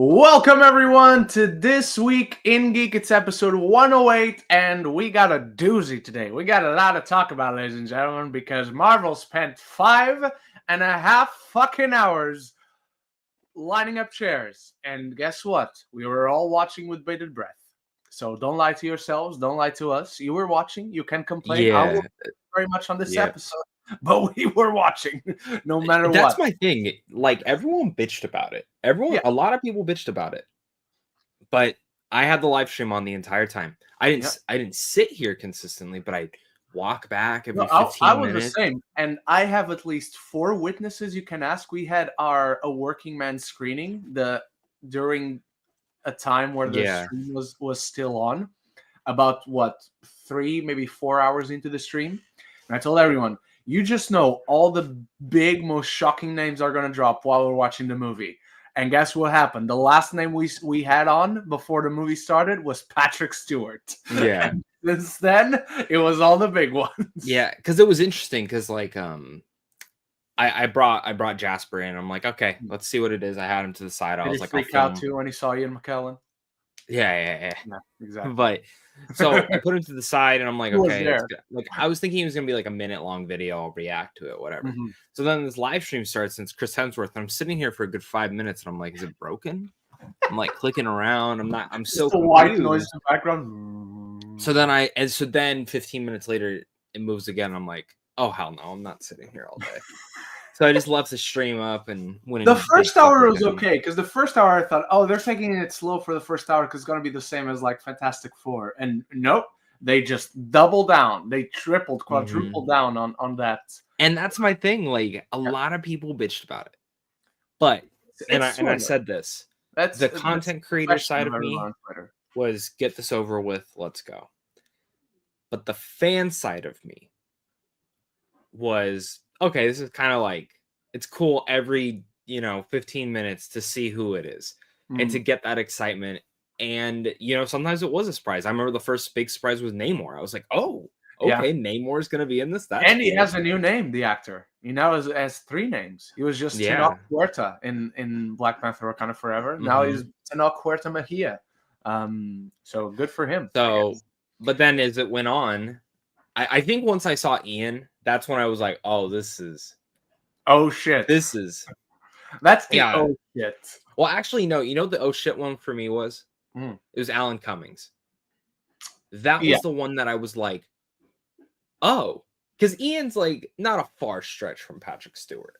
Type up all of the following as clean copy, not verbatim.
Welcome everyone to This Week in Geek. It's episode 108, and we got a doozy today. We got a lot to talk about, ladies and gentlemen, because Marvel spent 5.5 fucking hours lining up chairs. And guess what? We were all watching with bated breath. So don't lie to yourselves. Don't lie to us. You were watching. You can complain. I will very much on this episode, but we were watching no matter what. That's my thing. Like, everyone bitched about it. A lot of people bitched about it. But I had the live stream on the entire time. I didn't sit here consistently, but I walk back every 15 minutes. I was the same, and I have at least 4 witnesses you can ask. We had a working man screening during a time where the stream was still on, about 3, maybe 4 hours into the stream. And I told everyone, you just know all the big, most shocking names are going to drop while we're watching the movie. And guess what happened? The last name we had on before the movie started was Patrick Stewart. Yeah. And since then, it was all the big ones. Yeah, because it was interesting because, like, I brought Jasper in. I'm like, okay, let's see what it is. I had him to the side. I was like, freak out too when he saw Ian McKellen. Yeah, exactly. But so I put him to the side, and I'm like, okay, like I was thinking it was gonna be like a minute-long video. I'll react to it, whatever. Mm-hmm. So then this live stream starts, and it's Chris Hemsworth, and I'm sitting here for a good 5 minutes, and I'm like, is it broken? I'm like clicking around. I'm so confused. White noise in the background. So then 15 minutes later, it moves again. I'm like, oh hell no, I'm not sitting here all day. So I just left the stream up and went. The first hour was okay because the first hour I thought, oh, they're taking it slow for the first hour because it's going to be the same as like Fantastic Four. And nope, they just doubled down. They tripled, quadrupled down on that. And that's my thing. Like a lot of people bitched about it. But, I said this, that's the content creator side of me was get this over with, let's go. But the fan side of me was, okay, this is kind of like, it's cool every, 15 minutes to see who it is and to get that excitement. And, sometimes it was a surprise. I remember the first big surprise was Namor. I was like, oh, okay, Namor is going to be in this. And he has a new name, the actor. He now has 3 names. He was just Tenoch Huerta in Black Panther Wakanda Forever. Now he's Tenoch Huerta Mejia. So good for him. So, but then as it went on, I think once I saw Ian, that's when I was like, oh, this is... Oh, shit. This is... That's the oh, shit. Well, actually, no. You know the oh, shit one for me was? It was Alan Cummings. That was the one that I was like, oh. Because Ian's, like, not a far stretch from Patrick Stewart.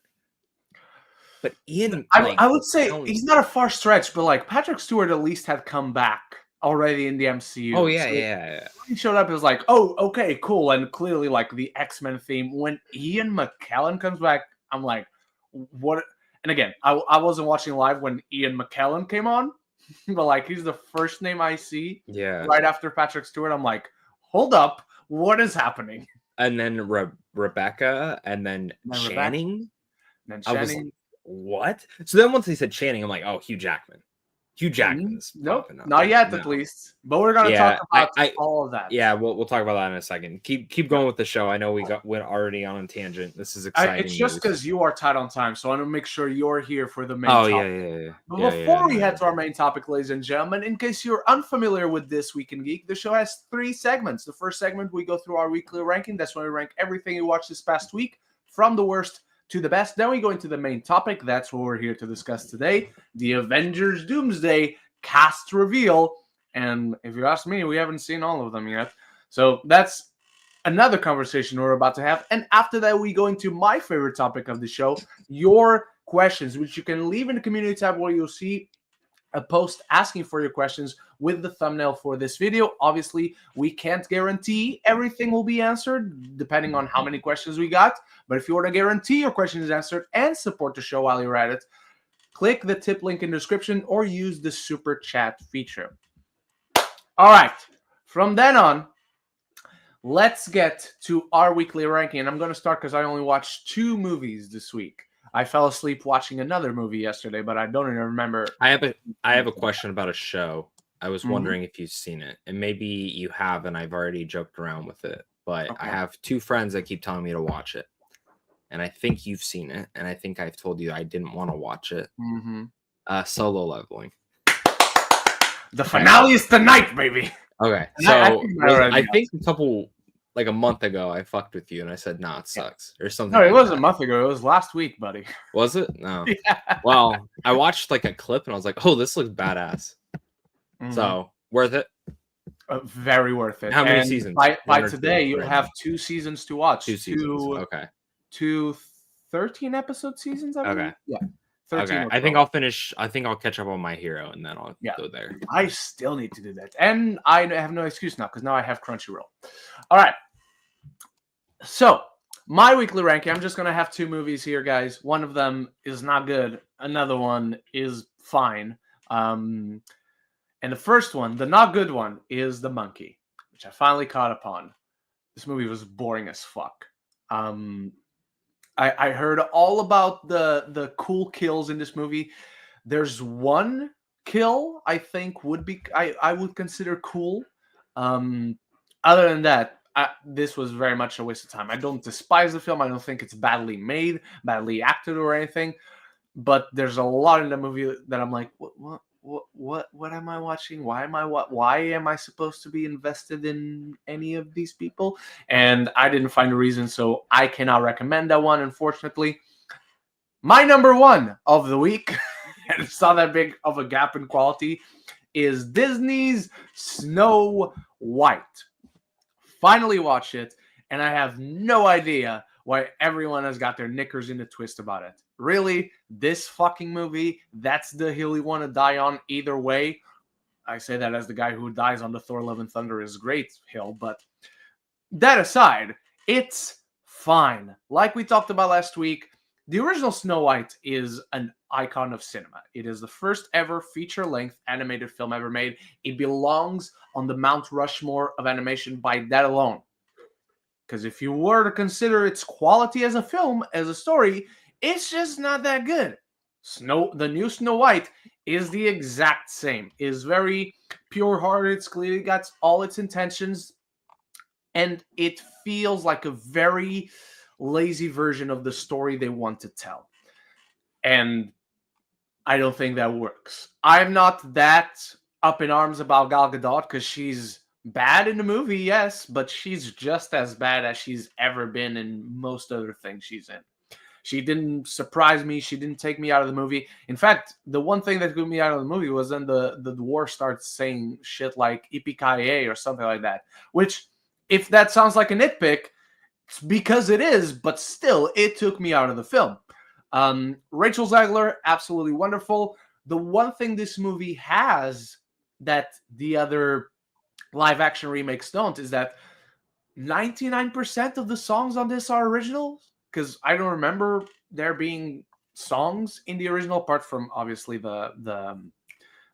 But Ian... I would say he's not a far stretch, but, like, Patrick Stewart at least had come back already in the MCU. Oh, yeah. When he showed up, it was like, oh, okay, cool. And clearly, like, the X-Men theme. When Ian McKellen comes back, I'm like, what? And again, I wasn't watching live when Ian McKellen came on, but, like, he's the first name I see right after Patrick Stewart. I'm like, hold up, what is happening? And then Rebecca, and then Channing. And then Channing. I was like, what? So then once they said Channing, I'm like, oh, Hugh Jackman. Hugh Jackman's nope, not yet at least. But we're gonna talk about all of that. Yeah, we'll talk about that in a second. Keep going with the show. I know we're already on a tangent. This is exciting. It's just because you are tight on time, so I want to make sure you're here for the main topic. Yeah. But before we head to our main topic, ladies and gentlemen, in case you're unfamiliar with This Week in Geek, the show has 3 segments. The first segment, we go through our weekly ranking. That's when we rank everything you watched this past week, from the worst to the best. Then we go into the main topic. That's what we're here to discuss today: the Avengers Doomsday cast reveal. And if you ask me, we haven't seen all of them yet. So that's another conversation we're about to have. And after that, we go into my favorite topic of the show, your questions, which you can leave in the community tab where you'll see a post asking for your questions with the thumbnail for this video. Obviously, we can't guarantee everything will be answered depending on how many questions we got. But if you want to guarantee your question is answered and support the show while you're at it, click the tip link in the description or use the super chat feature. All right. From then on, let's get to our weekly ranking. And I'm going to start because I only watched 2 movies this week. I fell asleep watching another movie yesterday, but I don't even remember. I have a question about a show. I was wondering if you've seen it. And maybe you have, and I've already joked around with it. But I have 2 friends that keep telling me to watch it. And I think you've seen it, and I think I've told you I didn't want to watch it. Solo Leveling. The finale is tonight, baby. Okay, And so I think a month ago, I fucked with you and I said, "Nah, it sucks," or something. No, it like wasn't that. a month ago. It was last week, buddy. Was it? No. Yeah. Well, I watched like a clip and I was like, "Oh, this looks badass." Mm-hmm. So worth it. Very worth it. How many seasons? By today, you'll have 2 seasons to watch. 2 seasons. Okay. 2 13-episode seasons, I believe. Okay. Yeah. 13 okay. I think I'll catch up on My Hero and then I'll go there. I still need to do that. And I have no excuse now because now I have Crunchyroll. All right. So, my weekly ranking, I'm just going to have 2 movies here, guys. One of them is not good. Another one is fine. And the first one, the not good one, is The Monkey, which I finally caught upon. This movie was boring as fuck. I heard all about the cool kills in this movie. There's one kill I think I would consider cool. Other than that, this was very much a waste of time. I don't despise the film. I don't think it's badly made, badly acted, or anything. But there's a lot in the movie that I'm like, what am I watching? Why am I supposed to be invested in any of these people? And I didn't find a reason, so I cannot recommend that one, unfortunately. My number 1 of the week, and it's not that big of a gap in quality, is Disney's Snow White. Finally watched it, and I have no idea why everyone has got their knickers in a twist about it. Really, this fucking movie, that's the hill you want to die on either way. I say that as the guy who dies on the Thor Love and Thunder is great hill, but that aside, it's fine. Like we talked about last week, the original Snow White is an icon of cinema. It is the first ever feature-length animated film ever made. It belongs on the Mount Rushmore of animation by that alone. Because if you were to consider its quality as a film, as a story, it's just not that good. The new Snow White is the exact same. It is very pure-hearted. It's clearly got all its intentions. And it feels like a very lazy version of the story they want to tell. And I don't think that works. I'm not that up in arms about Gal Gadot because she's bad in the movie, yes, but she's just as bad as she's ever been in most other things she's in. She didn't surprise me. She didn't take me out of the movie. In fact, the one thing that took me out of the movie was when the dwarf starts saying shit like Yippee-ki-yay or something like that, which, if that sounds like a nitpick, it's because it is, but still, it took me out of the film. Rachel Zegler, absolutely wonderful. The one thing this movie has that the other live-action remakes don't is that 99% of the songs on this are originals, because I don't remember there being songs in the original, apart from obviously the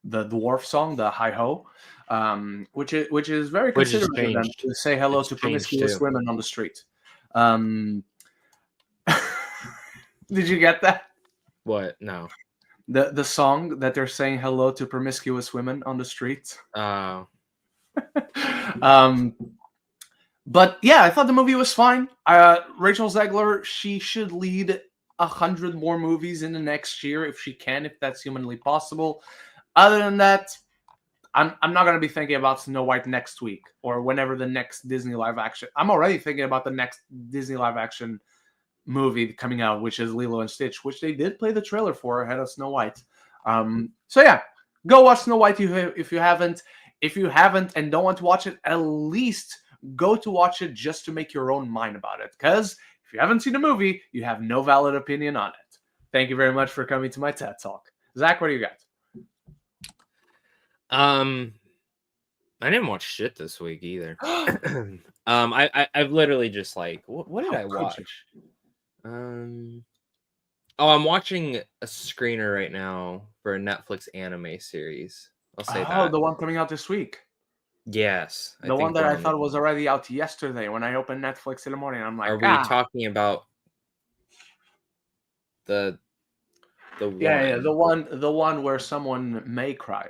dwarf song, the Hi Ho, which is very considerate of them to say hello to promiscuous women on the street. Did you get that? What? No. The song that they're saying hello to promiscuous women on the street. Oh. But yeah, I thought the movie was fine. Rachel Zegler, she should lead 100 more movies in the next year if she can, if that's humanly possible. Other than that, I'm not going to be thinking about Snow White next week or whenever the next Disney live action. I'm already thinking about the next Disney live action movie coming out, which is Lilo and Stitch, which they did play the trailer for ahead of Snow White. So yeah, go watch Snow White if you haven't. If you haven't and don't want to watch it, at least go to watch it just to make your own mind about it. Because if you haven't seen the movie, you have no valid opinion on it. Thank you very much for coming to my TED Talk. Zach, what do you got? I didn't watch shit this week either. I've literally just like, what did I watch? I'm watching a screener right now for a Netflix anime series. I'll say that. Oh, the one coming out this week. Yes. The one that I thought was already out yesterday when I opened Netflix in the morning. I'm like, are we talking about the one? Yeah, the one where someone may cry.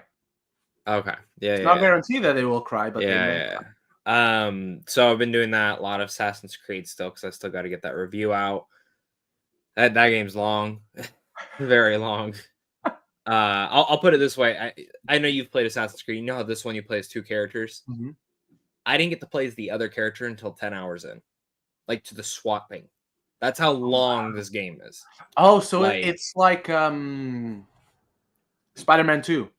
Okay. Yeah. It's not guaranteed that they will cry, but they may cry. So I've been doing that, a lot of Assassin's Creed still, because I still got to get that review out. That game's long. Very long. I'll put it this way. I know you've played Assassin's Creed. You know how this one you play as 2 characters? Mm-hmm. I didn't get to play as the other character until 10 hours in. Like, to the swapping. That's how long this game is. Oh, so it's like Spider-Man 2.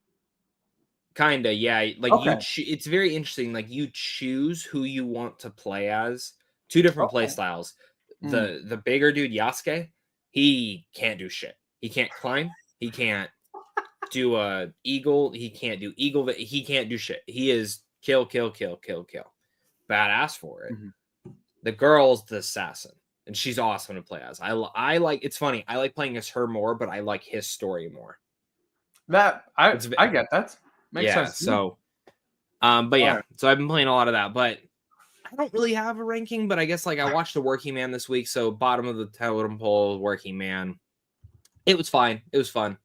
Kinda, yeah. Like, Okay. it's very interesting. Like, you choose who you want to play as. 2 different play styles. The bigger dude, Yasuke, he can't do shit. He can't climb. He can't do a eagle. He can't do eagle. He can't do shit. He is kill. Badass for it. Mm-hmm. The girl's the assassin, and she's awesome to play as. I like. It's funny. I like playing as her more, but I like his story more. I get that. Makes sense. So, but yeah. So I've been playing a lot of that, but I don't really have a ranking. But I guess like I watched The Working Man this week, so bottom of the totem pole, Working Man. It was fine. It was fun.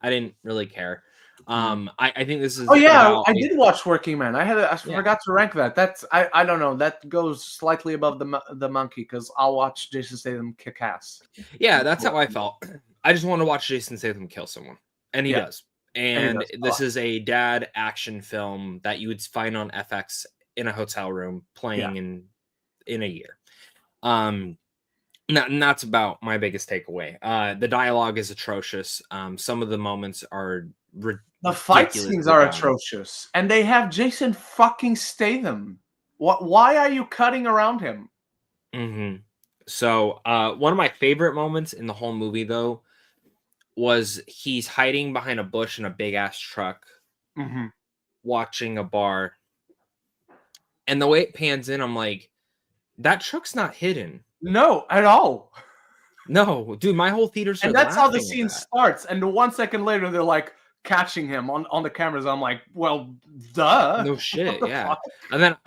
I didn't really care. I think this is. Oh yeah, I did watch Working Man. I forgot to rank that. That's I don't know. That goes slightly above the monkey because I'll watch Jason Statham kick ass. Yeah, that's how I felt. I just want to watch Jason Statham kill someone, and he does. And this is a dad action film that you would find on FX in a hotel room playing in a year. That's about my biggest takeaway. The dialogue is atrocious. Some of the moments are ridiculous. The fight scenes are atrocious, and they have Jason fucking Statham. Why are you cutting around him? Mm-hmm. So, one of my favorite moments in the whole movie, though, was he's hiding behind a bush in a big ass truck, watching a bar, and the way it pans in, I'm like, that truck's not hidden. No, at all. No, dude, my whole theater started. And that's how the scene starts. And 1 second later, they're like catching him on the cameras. I'm like, well, duh. No shit, yeah. Fuck? And then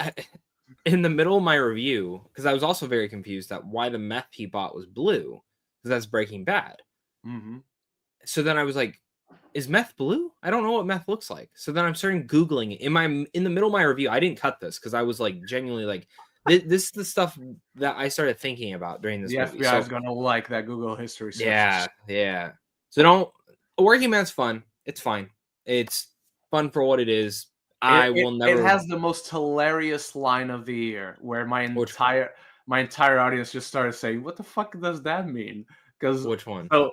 in the middle of my review, because I was also very confused at why the meth he bought was blue, because that's Breaking Bad. Mm-hmm. So then I was like, is meth blue? I don't know what meth looks like. So then I'm starting Googling it. In the middle of my review, I didn't cut this because I was like genuinely like, this is the stuff that I started thinking about during this movie. The FBI is going to like that Google history search. Yeah. So Working Man's fun. It's fine. It's fun for what it is. It has the most hilarious line of the year where my entire audience just started saying, what the fuck does that mean? Because which one? So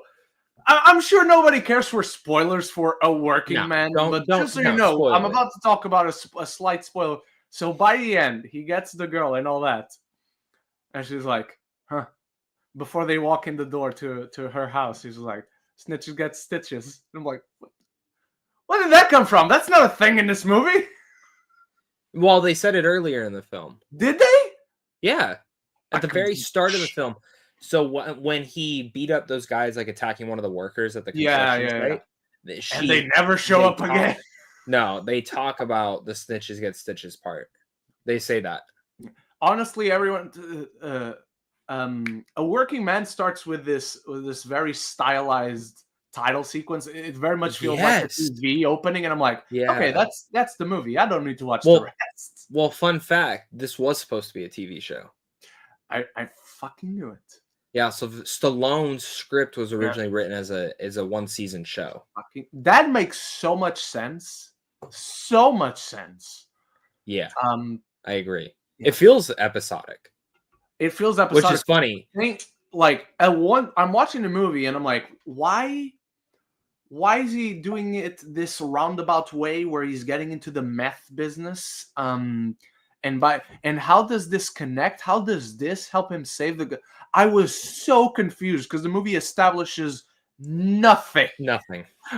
I'm sure nobody cares for spoilers for A Working Man, but just so you know, I'm about to talk about a slight spoiler. So by the end, he gets the girl and all that. And she's like, huh. Before they walk in the door to her house, she's like, snitches get stitches. And I'm like, where did that come from? That's not a thing in this movie. Well, they said it earlier in the film. Did they? Yeah. At the very start of the film. So when he beat up those guys, like attacking one of the workers at the construction site, and they never show up again. No, they talk about the snitches get stitches part. They say that. Honestly, everyone, A Working Man starts with this very stylized title sequence. It very much feels like a TV opening, and I'm like, okay, that's the movie. I don't need to watch the rest. Well, fun fact: this was supposed to be a TV show. I fucking knew it. Yeah, so Stallone's script was originally written as a 1-season show. That makes so much sense. So much sense. Yeah. I agree. It feels episodic. It feels episodic. Which is funny. I'm watching the movie and I'm like, why is he doing it this roundabout way where he's getting into the meth business? And how does this connect? How does this help him save the? I was so confused because the movie establishes nothing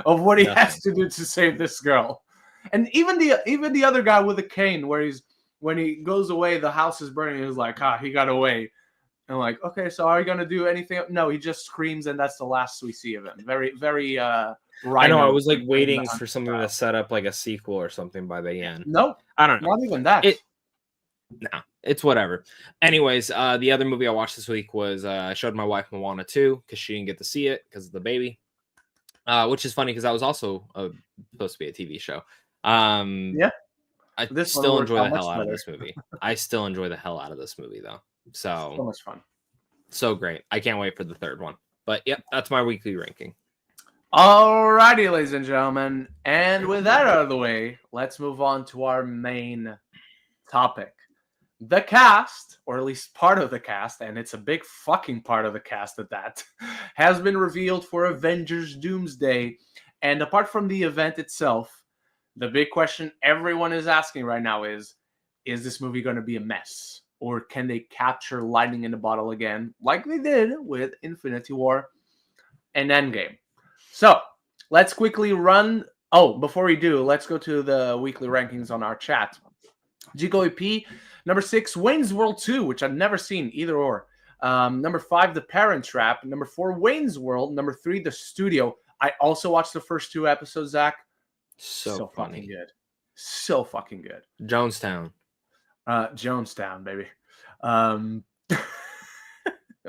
of what he has to do to save this girl. And even the other guy with the cane, when he goes away, the house is burning. He's like, he got away. And I'm like, okay, so are you gonna do anything? No, he just screams, and that's the last we see of him. Very, very. I know. I was like waiting for something to set up like a sequel or something by the end. Nope, I don't know. Not even that. It's whatever. Anyways, the other movie I watched this week was I showed my wife Moana 2 because she didn't get to see it because of the baby. Which is funny because that was also supposed to be a TV show. I still enjoy the hell out of this movie. I still enjoy the hell out of this movie though. So much fun. So great. I can't wait for the third one. But yep, that's my weekly ranking. Alrighty, ladies and gentlemen, and with that out of the way, let's move on to our main topic. The cast, or at least part of the cast, and it's a big fucking part of the cast at that, has been revealed for Avengers Doomsday. And apart from the event itself, the big question everyone is asking right now is this movie going to be a mess? Or can they capture lightning in the bottle again, like they did with Infinity War and Endgame? So, let's quickly run... Oh, before we do, let's go to the weekly rankings on our chat. Geek, number 6, Wayne's World 2, which I've never seen, either or. Number 5, The Parent Trap. Number 4, Wayne's World. Number 3, The Studio. I also watched the first 2 episodes, Zach. So fucking good. So fucking good. Jonestown. Jonestown, baby.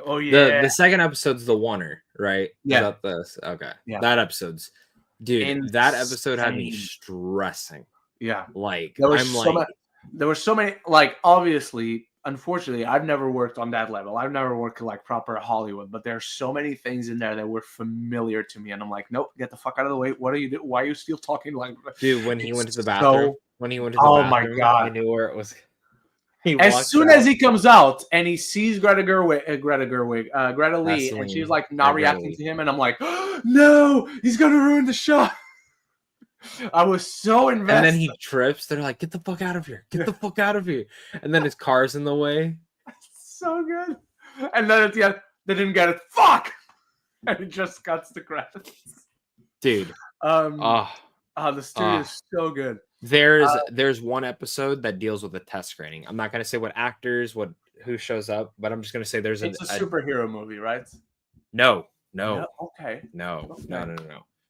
Oh, yeah. The second episode's the oneer, right? Yeah. Okay. Yeah. That episode's... Dude, Insane. that episode had me stressing. Yeah. Like, there were so many, like, obviously, unfortunately, I've never worked on that level. I've never worked like proper Hollywood, but there's so many things in there that were familiar to me. And I'm like, nope, get the fuck out of the way. What are you doing? Why are you still talking like... Dude, when he went to the bathroom. Oh my God. I knew where it was. As soon as he comes out and he sees Greta Lee, and she's like not reacting to him, and I'm like, oh, no, he's gonna ruin the shot. I was so invested. And then he trips. They're like, get the fuck out of here. Get the fuck out of here. And then his car's in the way. So good. And then at the end, they didn't get it. Fuck! And it just cuts the credits. Dude. The studio is so good. There's one episode that deals with a test screening. I'm not gonna say what actors, who shows up, but I'm just gonna say there's it's a superhero movie, right? No. Okay. No.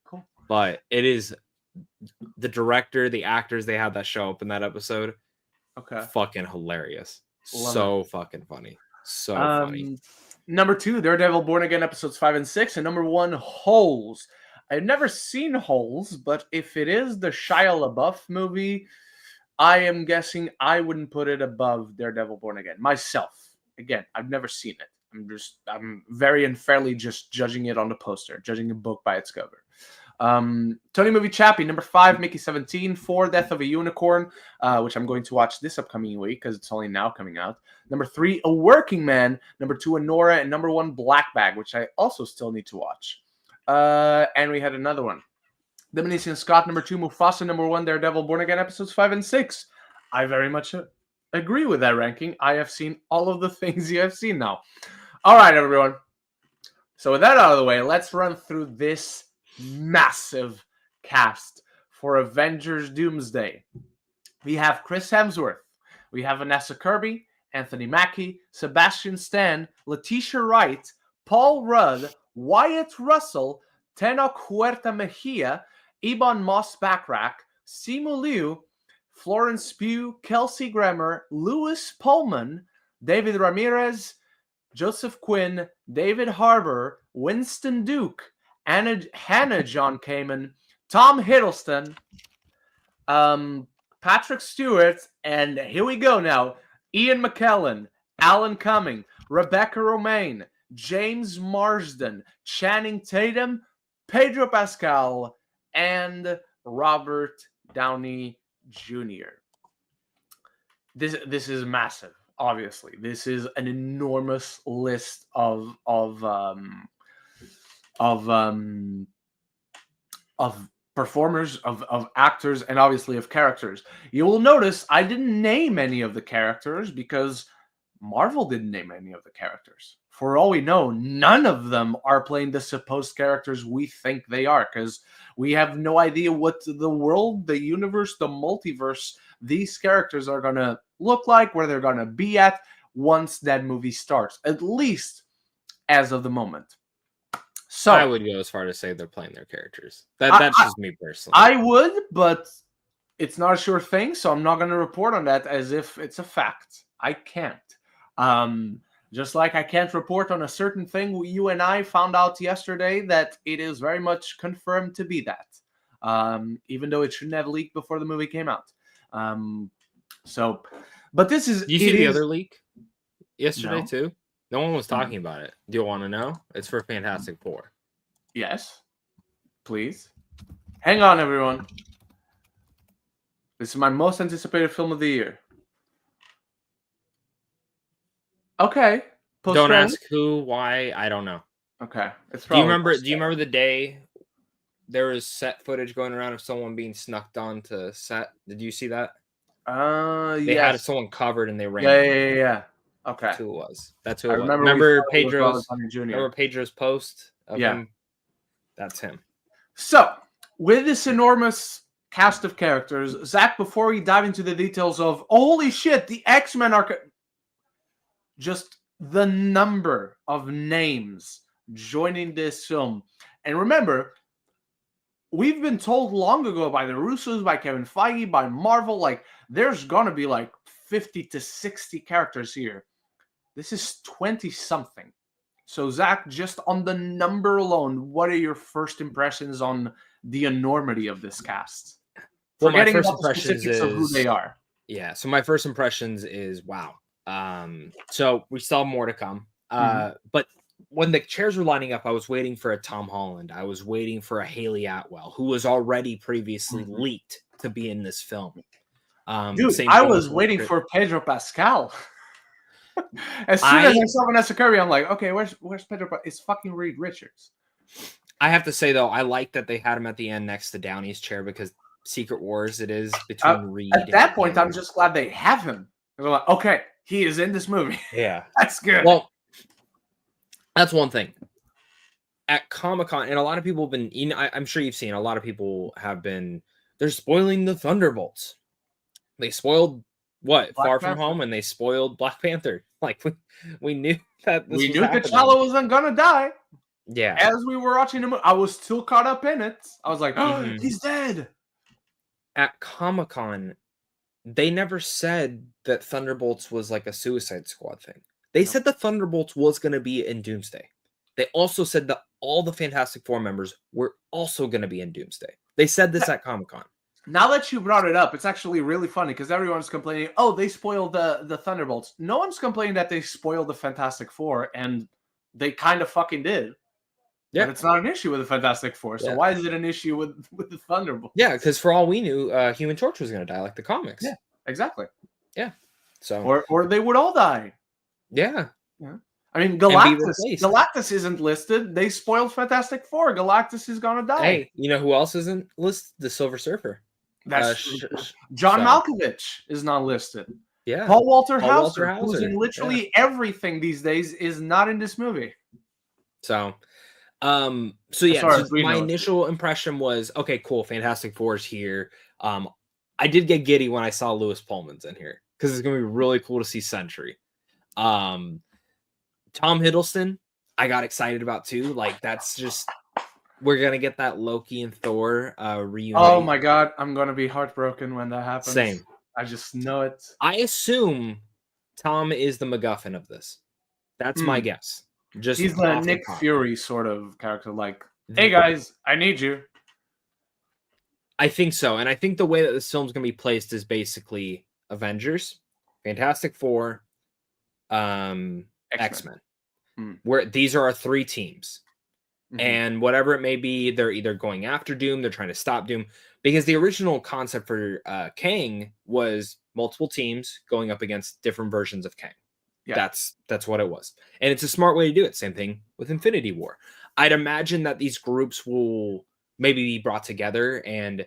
Cool. But it is the director, the actors they had that show up in that episode. Okay. Fucking hilarious. Fucking funny. So funny. Number 2, Daredevil Born Again episodes 5 and 6, and number 1, Holes. I've never seen Holes, but if it is the Shia LaBeouf movie, I am guessing I wouldn't put it above Daredevil Born Again myself. Again, I've never seen it. I'm very unfairly just judging it on the poster, judging a book by its cover. Tony Movie Chappie, number 5, Mickey 17, 4, Death of a Unicorn, which I'm going to watch this upcoming week because it's only now coming out. Number 3, A Working Man. Number 2, Anora, and number 1, Black Bag, which I also still need to watch. And we had another one. Benicio and Scott, number 2, Mufasa, number 1, Daredevil Born Again episodes 5 and 6. I very much agree with that ranking. I have seen all of the things you have seen now. All right, everyone. So with that out of the way, let's run through this massive cast for Avengers Doomsday. We have Chris Hemsworth. We have Vanessa Kirby, Anthony Mackie, Sebastian Stan, Letitia Wright, Paul Rudd, Wyatt Russell, Tenoch Huerta Mejia, Ebon Moss-Backrack, Simu Liu, Florence Pugh, Kelsey Grammer, Louis Pullman, David Ramirez, Joseph Quinn, David Harbour, Winston Duke, Hannah John Kamen, Tom Hiddleston, Patrick Stewart, and here we go now, Ian McKellen, Alan Cumming, Rebecca Romaine, James Marsden, Channing Tatum, Pedro Pascal, and Robert Downey Jr. This is massive. Obviously, this is an enormous list of performers, of actors, and obviously of characters. You will notice I didn't name any of the characters because Marvel didn't name any of the characters. For all we know, none of them are playing the supposed characters we think they are, because we have no idea what the world, the universe, the multiverse, these characters are going to look like, where they're going to be at once that movie starts, at least as of the moment. So I would go as far to say they're playing their characters. That's just me personally. I would, but it's not a sure thing, so I'm not going to report on that as if it's a fact. I can't. Just like I can't report on a certain thing you and I found out yesterday that it is very much confirmed to be that. Even though it shouldn't have leaked before the movie came out. But this is... You see the other leak yesterday too? No one was Mm-hmm. talking about it. Do you want to know? It's for Fantastic Four. Yes. Please. Hang on, everyone. This is my most anticipated film of the year. Okay. Don't ask who, why, I don't know. Okay. It's Do you probably remember the day there was set footage going around of someone being snuck onto set? Did you see that? They had someone covered and they ran. Yeah. Okay. That's who it was. That's who it was. Remember Pedro's post of him? That's him. So, with this enormous cast of characters, Zach, before we dive into the details of, holy shit, the X-Men are... just the number of names joining this film. And remember, we've been told long ago by the Russos, by Kevin Feige, by Marvel, like, there's going to be like 50 to 60 characters here. This is 20-something. So, Zach, just on the number alone, what are your first impressions on the enormity of this cast? Well, Forgetting about the specifics of who they are. Yeah, so my first impressions is, wow. So we still have more to come. But when the chairs were lining up, I was waiting for a Tom Holland. I was waiting for a Haley Atwell, who was already previously leaked to be in this film. Dude, I was waiting for Pedro Pascal. As soon as I saw Vanessa Kirby, I'm like, okay, where's Pedro? It's fucking Reed Richards. I have to say, though, I like that they had him at the end next to Downey's chair, because Secret Wars it is between Reed. At that point, I'm just glad they have him. They're like, okay, he is in this movie. Yeah. That's good. Well, that's one thing. At Comic-Con, and a lot of people have been, I'm sure you've seen, a lot of people have been, they're spoiling the Thunderbolts. They spoiled Far From Home, and they spoiled Black Panther. Like, we knew that this we knew T'Challa wasn't gonna die. Yeah. As we were watching the movie, I was still caught up in it. I was like, oh, he's dead. At Comic-Con, they never said that Thunderbolts was like a Suicide Squad thing. They said the Thunderbolts was going to be in Doomsday. They also said that all the Fantastic Four members were also going to be in Doomsday. They said this at Comic-Con. Now that you brought it up, it's actually really funny because everyone's complaining, oh, they spoiled the Thunderbolts. No one's complaining that they spoiled the Fantastic Four, and they kind of fucking did. Yeah. But it's not an issue with the Fantastic Four, so why is it an issue with the Thunderbolts? Yeah, because for all we knew, Human Torch was going to die like the comics. Yeah, exactly. Yeah. So or they would all die. Yeah. I mean, Galactus isn't listed. They spoiled Fantastic Four. Galactus is going to die. Hey, you know who else isn't listed? The Silver Surfer. That's John Malkovich is not listed. Yeah. Paul Walter Hauser, who's in literally everything these days, is not in this movie. So my initial impression was, okay, cool, Fantastic Four is here. I did get giddy when I saw Lewis Pullman's in here, because it's gonna be really cool to see Sentry. Tom Hiddleston, I got excited about too. Like, that's just, we're gonna get that Loki and Thor reunion. Oh my god, I'm gonna be heartbroken when that happens. Same. I just know it. I assume Tom is the MacGuffin of this. That's my guess. He's the Nick Fury sort of character, like, hey guys, I need you. I think so. And I think the way that this film's going to be placed is basically Avengers, Fantastic Four, X-Men. Where these are our three teams. And whatever it may be, they're either going after Doom, they're trying to stop Doom. Because the original concept for Kang was multiple teams going up against different versions of Kang. Yeah. That's what it was. And it's a smart way to do it. Same thing with Infinity War. I'd imagine that these groups will maybe be brought together, and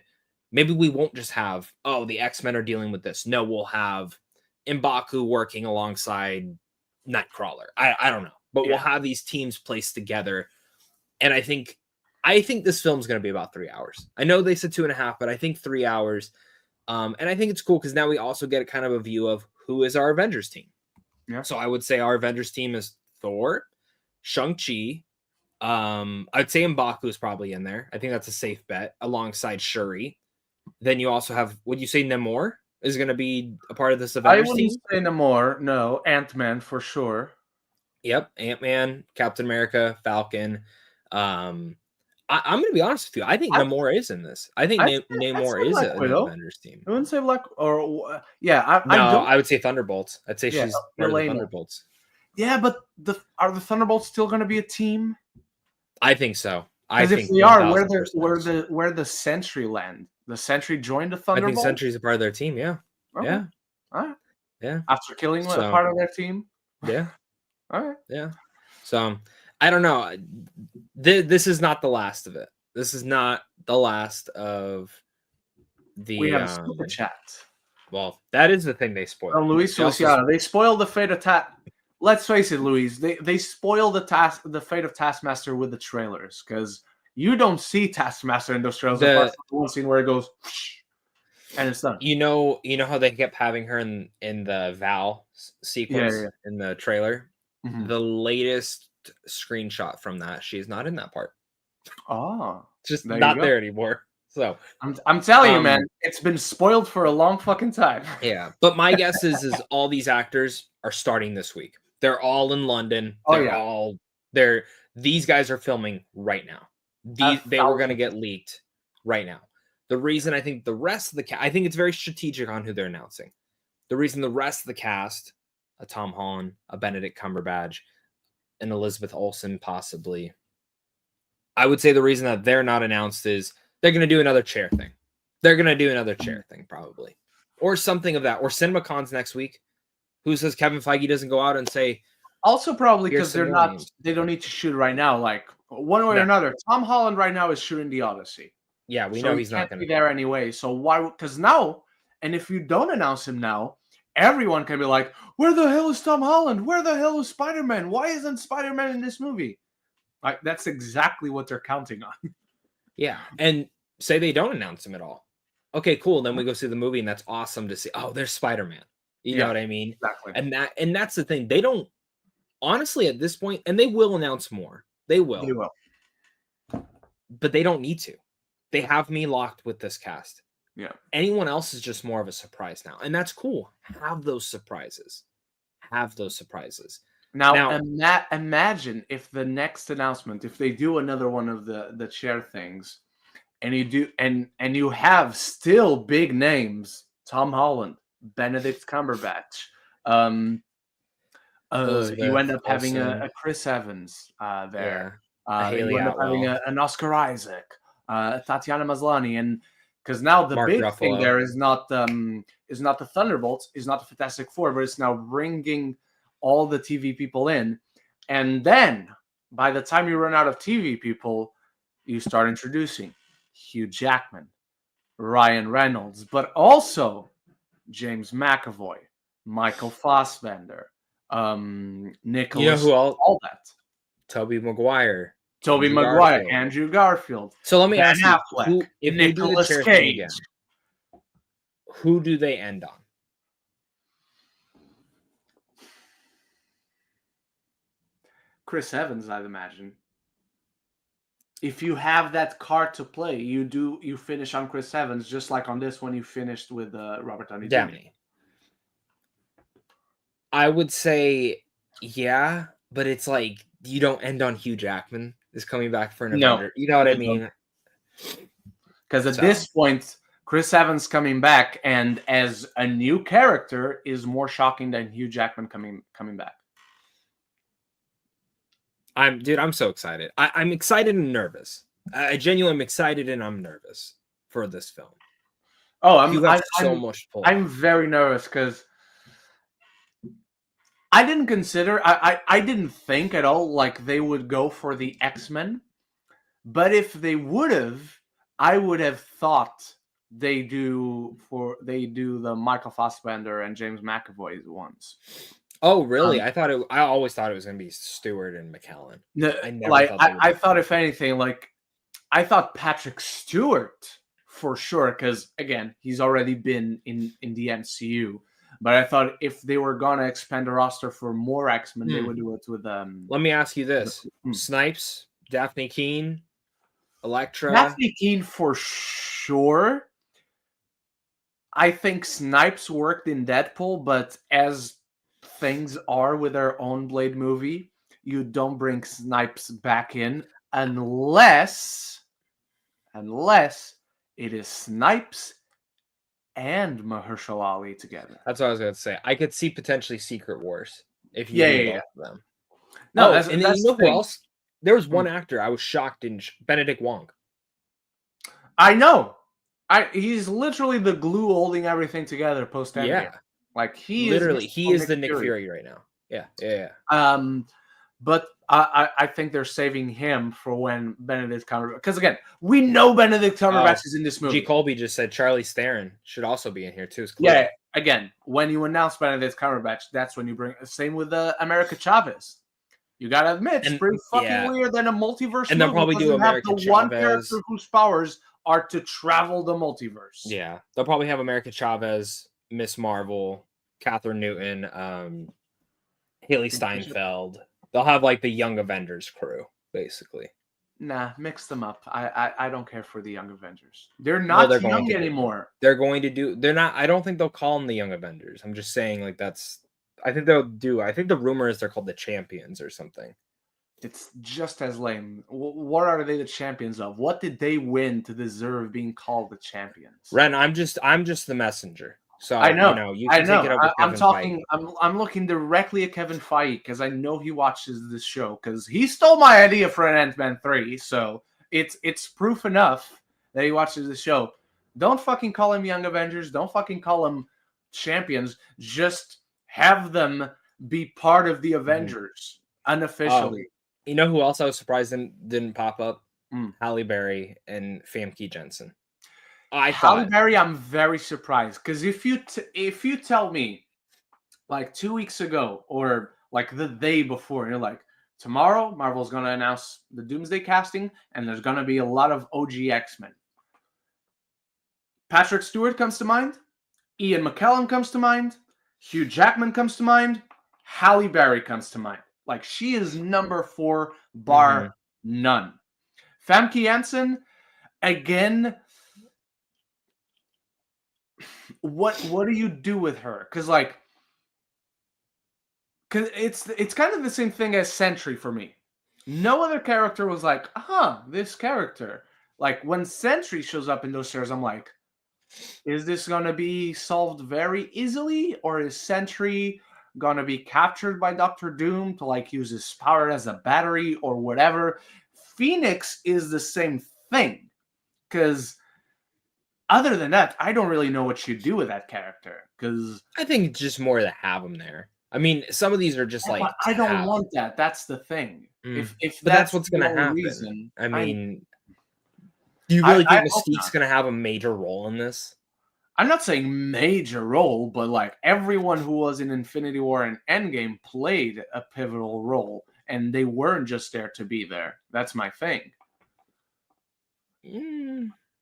maybe we won't just have, oh, the X-Men are dealing with this. No, we'll have M'Baku working alongside Nightcrawler. I don't know. But we'll have these teams placed together. And I think this film's going to be about 3 hours. I know they said 2.5, but I think 3 hours. And I think it's cool because now we also get kind of a view of who is our Avengers team. Yeah. So I would say our Avengers team is Thor, Shang-Chi. I'd say M'Baku is probably in there. I think that's a safe bet alongside Shuri. Then you also have, would you say Namor is going to be a part of this Avengers team? I wouldn't say Namor. No, Ant-Man for sure. Yep, Ant-Man, Captain America, Falcon. I'm going to be honest with you. I think Namor is in this. I think Namor is an Avengers team. I wouldn't say Black or I would say Thunderbolts. I'd say she's part of the Thunderbolts. Yeah, but are the Thunderbolts still going to be a team? I think so. I Because if think they are, 1000%. where the Sentry land? The Sentry joined the I Thunderbolt? think Sentry's a part of their team. Yeah. Okay. Yeah. All right. Yeah. After killing a So, part of their team? yeah. All right. Yeah. So I don't know. This is not the last of it. This is not the last of the. We have a super chat. Well, that is the thing they spoiled. From Luis Feliciano. They spoiled the fate of Let's face it, Luis. They spoiled the fate of Taskmaster with the trailers because you don't see Taskmaster in those trailers. Apart from the one scene where it goes and it's done. You know how they kept having her in the Val sequence in the trailer. Mm-hmm. The latest screenshot from that, she's not in that part. Oh, just not there anymore. So I'm telling you, man, it's been spoiled for a long fucking time. Yeah, but my guess is all these actors are starting this week. They're all in London. These guys are filming right now. They were going to get leaked right now. The reason I think the rest of the cast, I think it's very strategic on who they're announcing. The reason the rest of the cast, a Tom Holland, a Benedict Cumberbatch, an Elizabeth Olsen possibly, I would say the reason that they're not announced is they're going to do another chair thing. They're going to do another chair thing probably. Or something of that. Or CinemaCon's next week. Who says Kevin Feige doesn't go out and say... Also probably because they don't need to shoot right now. Like, one way or another, Tom Holland right now is shooting The Odyssey. Yeah, we know he's not going to be there anyway. So why? Because now, and if you don't announce him now, everyone can be like, where the hell is Tom Holland? Where the hell is Spider-Man? Why isn't Spider-Man in this movie? Like, that's exactly what they're counting on. Yeah, and say they don't announce him at all. Okay, cool. Then we go see the movie, and that's awesome to see. Oh, there's Spider-Man. You know what I mean? Exactly. And that's the thing. They don't, honestly, at this point, and they will announce more. They will. They will. But they don't need to. They have me locked with this cast. Yeah. Anyone else is just more of a surprise now. And that's cool. Have those surprises. Now imagine if the next announcement, if they do another one of the chair things, and you do and you have still big names, Tom Holland, Benedict Cumberbatch, you end up having a Chris Evans there. You end up having an Oscar Isaac, Tatiana Maslany, and because now the Mark big Ruffalo. thing there is not the Thunderbolts, is not the Fantastic Four, but it's now bringing all the TV people in, and then by the time you run out of TV people, you start introducing Hugh Jackman, Ryan Reynolds, but also James McAvoy, Michael Fassbender, Nicholas, you know who all that. Tobey Maguire, Andrew Garfield. So let me ask you, Affleck, if Nicolas Cage. Again, who do they end on? Chris Evans, I'd imagine. If you have that card to play, you finish on Chris Evans, just like on this one you finished with Robert Downey Jr. I would say, yeah, but it's like you don't end on Hugh Jackman is coming back for an Avenger. You know what I mean? Because at this point, Chris Evans coming back and as a new character is more shocking than Hugh Jackman coming back. I'm so excited. I'm excited and nervous. I genuinely am excited and I'm nervous for this film. Oh, I'm very nervous because I didn't consider, I didn't think at all like they would go for the X-Men, but if they would have, I would have thought they do the Michael Fassbender and James McAvoy ones. Oh, really? I always thought it was going to be Stewart and McKellen. No, I thought if anything, I thought Patrick Stewart for sure, because again, he's already been in the MCU. But I thought if they were gonna expand the roster for more X-Men, they would do it with Let me ask you this: Snipes, Daphne Keane, Elektra. Daphne Keane for sure. I think Snipes worked in Deadpool, but as things are with their own Blade movie, you don't bring Snipes back in unless it is Snipes and Mahershala Ali together. That's what I was going to say. I could see potentially Secret Wars if you both of them. No, and then you know who else? There was one actor I was shocked in, Benedict Wong. I know. He's literally the glue holding everything together post Endgame. Yeah. Like he is the Nick Fury right now. Yeah. But I think they're saving him for when Benedict Cumberbatch, because again, we know Benedict Cumberbatch is in this movie. G. Colby just said Charlize Theron should also be in here too. Yeah, again, when you announce Benedict Cumberbatch, that's when you bring. Same with America Chavez. You gotta admit, it's pretty fucking weird than a multiverse. And they'll probably do America Chavez. One character whose powers are to travel the multiverse. Yeah, they'll probably have America Chavez, Miss Marvel, Catherine Newton, Haley Steinfeld. They'll have like the Young Avengers crew, basically. Nah, mix them up. I don't care for the Young Avengers. They're not young anymore. They're going to do. They're not. I don't think they'll call them the Young Avengers. I'm just saying, like that's. I think they'll do. I think the rumor is they're called the Champions or something. It's just as lame. What are they the champions of? What did they win to deserve being called the champions? Ren, I'm just the messenger. So I know. You can take it up with Kevin Feige. I'm looking directly at Kevin Feige because I know he watches this show because he stole my idea for an Ant-Man 3. So it's proof enough that he watches the show. Don't fucking call him Young Avengers. Don't fucking call them champions. Just have them be part of the Avengers unofficially. You know who else I was surprised didn't pop up? Halle Berry and Famke Jensen. Halle Berry, I'm very surprised because if you tell me like 2 weeks ago or like the day before, you're like, tomorrow Marvel's gonna announce the Doomsday casting and there's gonna be a lot of OG X-Men. Patrick Stewart comes to mind, Ian McKellen comes to mind, Hugh Jackman comes to mind, Halle Berry comes to mind. Like she is number 4 bar none. Famke Janssen, again. What do you do with her? Because it's kind of the same thing as Sentry for me. No other character was like, this character. Like when Sentry shows up in those shows, I'm like, is this gonna be solved very easily, or is Sentry gonna be captured by Doctor Doom to like use his power as a battery or whatever? Phoenix is the same thing, because other than that, I don't really know what you do with that character. Because I think it's just more to have him there. I mean, some of these are just like I don't want that. That's the thing. If that's what's going to happen. Reason, I mean, do you really think Mystique's going to have a major role in this? I'm not saying major role, but like everyone who was in Infinity War and Endgame played a pivotal role, and they weren't just there to be there. That's my thing.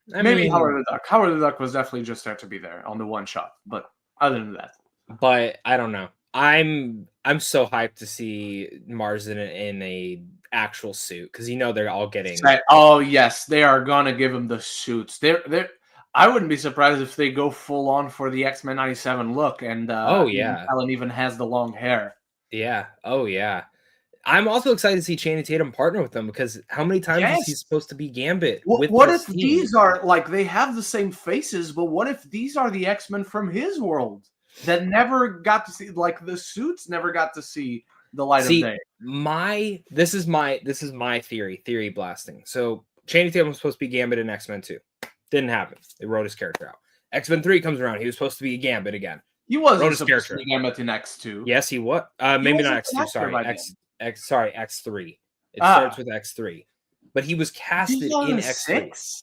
Maybe Howard the Duck. Howard the Duck was definitely just there to be there on the one shot. But other than that. But I don't know. I'm so hyped to see Marsden in a actual suit because they're all getting. Oh yes, they are gonna give him the suits. They're. I wouldn't be surprised if they go full on for the X-Men 97 look and Ellen even has the long hair. Yeah. Oh yeah. I'm also excited to see Channing Tatum partner with them because how many times is he supposed to be Gambit? What if these are like they have the same faces, but what if these are the X-Men from his world that never got to see like the suits never got to see the light of day? This is my theory blasting. So Channing Tatum was supposed to be Gambit in X-Men 2. Didn't happen. They wrote his character out. X-Men 3 comes around. He was supposed to be Gambit again. He wasn't supposed to be Gambit in X2. Yes, he was. Maybe not X2. Sorry, X3. It starts with X3. But he was casted in X3.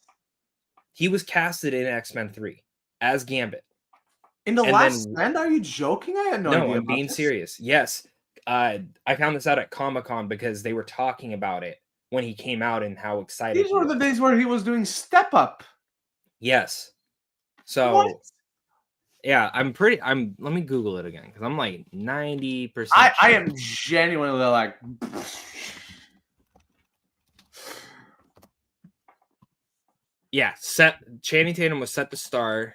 He was casted in X-Men 3 as Gambit. In the last stand? Are you joking? I had no idea. No, I'm being serious. Yes. I found this out at Comic-Con because they were talking about it when he came out and how excited These were the days where he was doing Step Up. Yes. So yeah, let me Google it again because I'm like 90%. I am genuinely like. Yeah, Channing Tatum was set to star.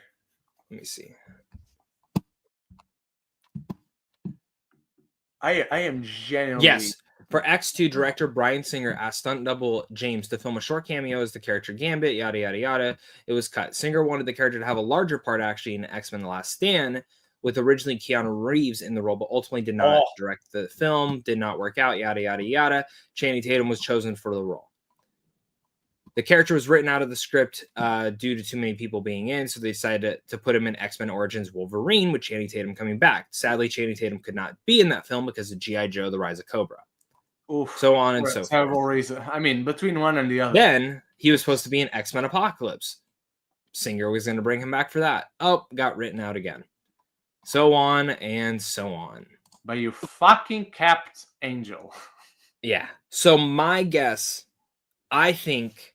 Let me see. I am genuinely. Yes. For X2, director Bryan Singer asked stunt double James to film a short cameo as the character Gambit, yada, yada, yada. It was cut. Singer wanted the character to have a larger part actually in X-Men The Last Stand, with originally Keanu Reeves in the role, but ultimately did not direct the film, did not work out, yada, yada, yada. Channing Tatum was chosen for the role. The character was written out of the script due to too many people being in, so they decided to put him in X-Men Origins Wolverine with Channing Tatum coming back. Sadly, Channing Tatum could not be in that film because of G.I. Joe, The Rise of Cobra. Oof, so on and so forth. Terrible reason. I mean, between one and the other. Then he was supposed to be in X-Men Apocalypse. Singer was going to bring him back for that. Oh, got written out again. So on and so on. But you fucking kept Angel. Yeah. So my guess, I think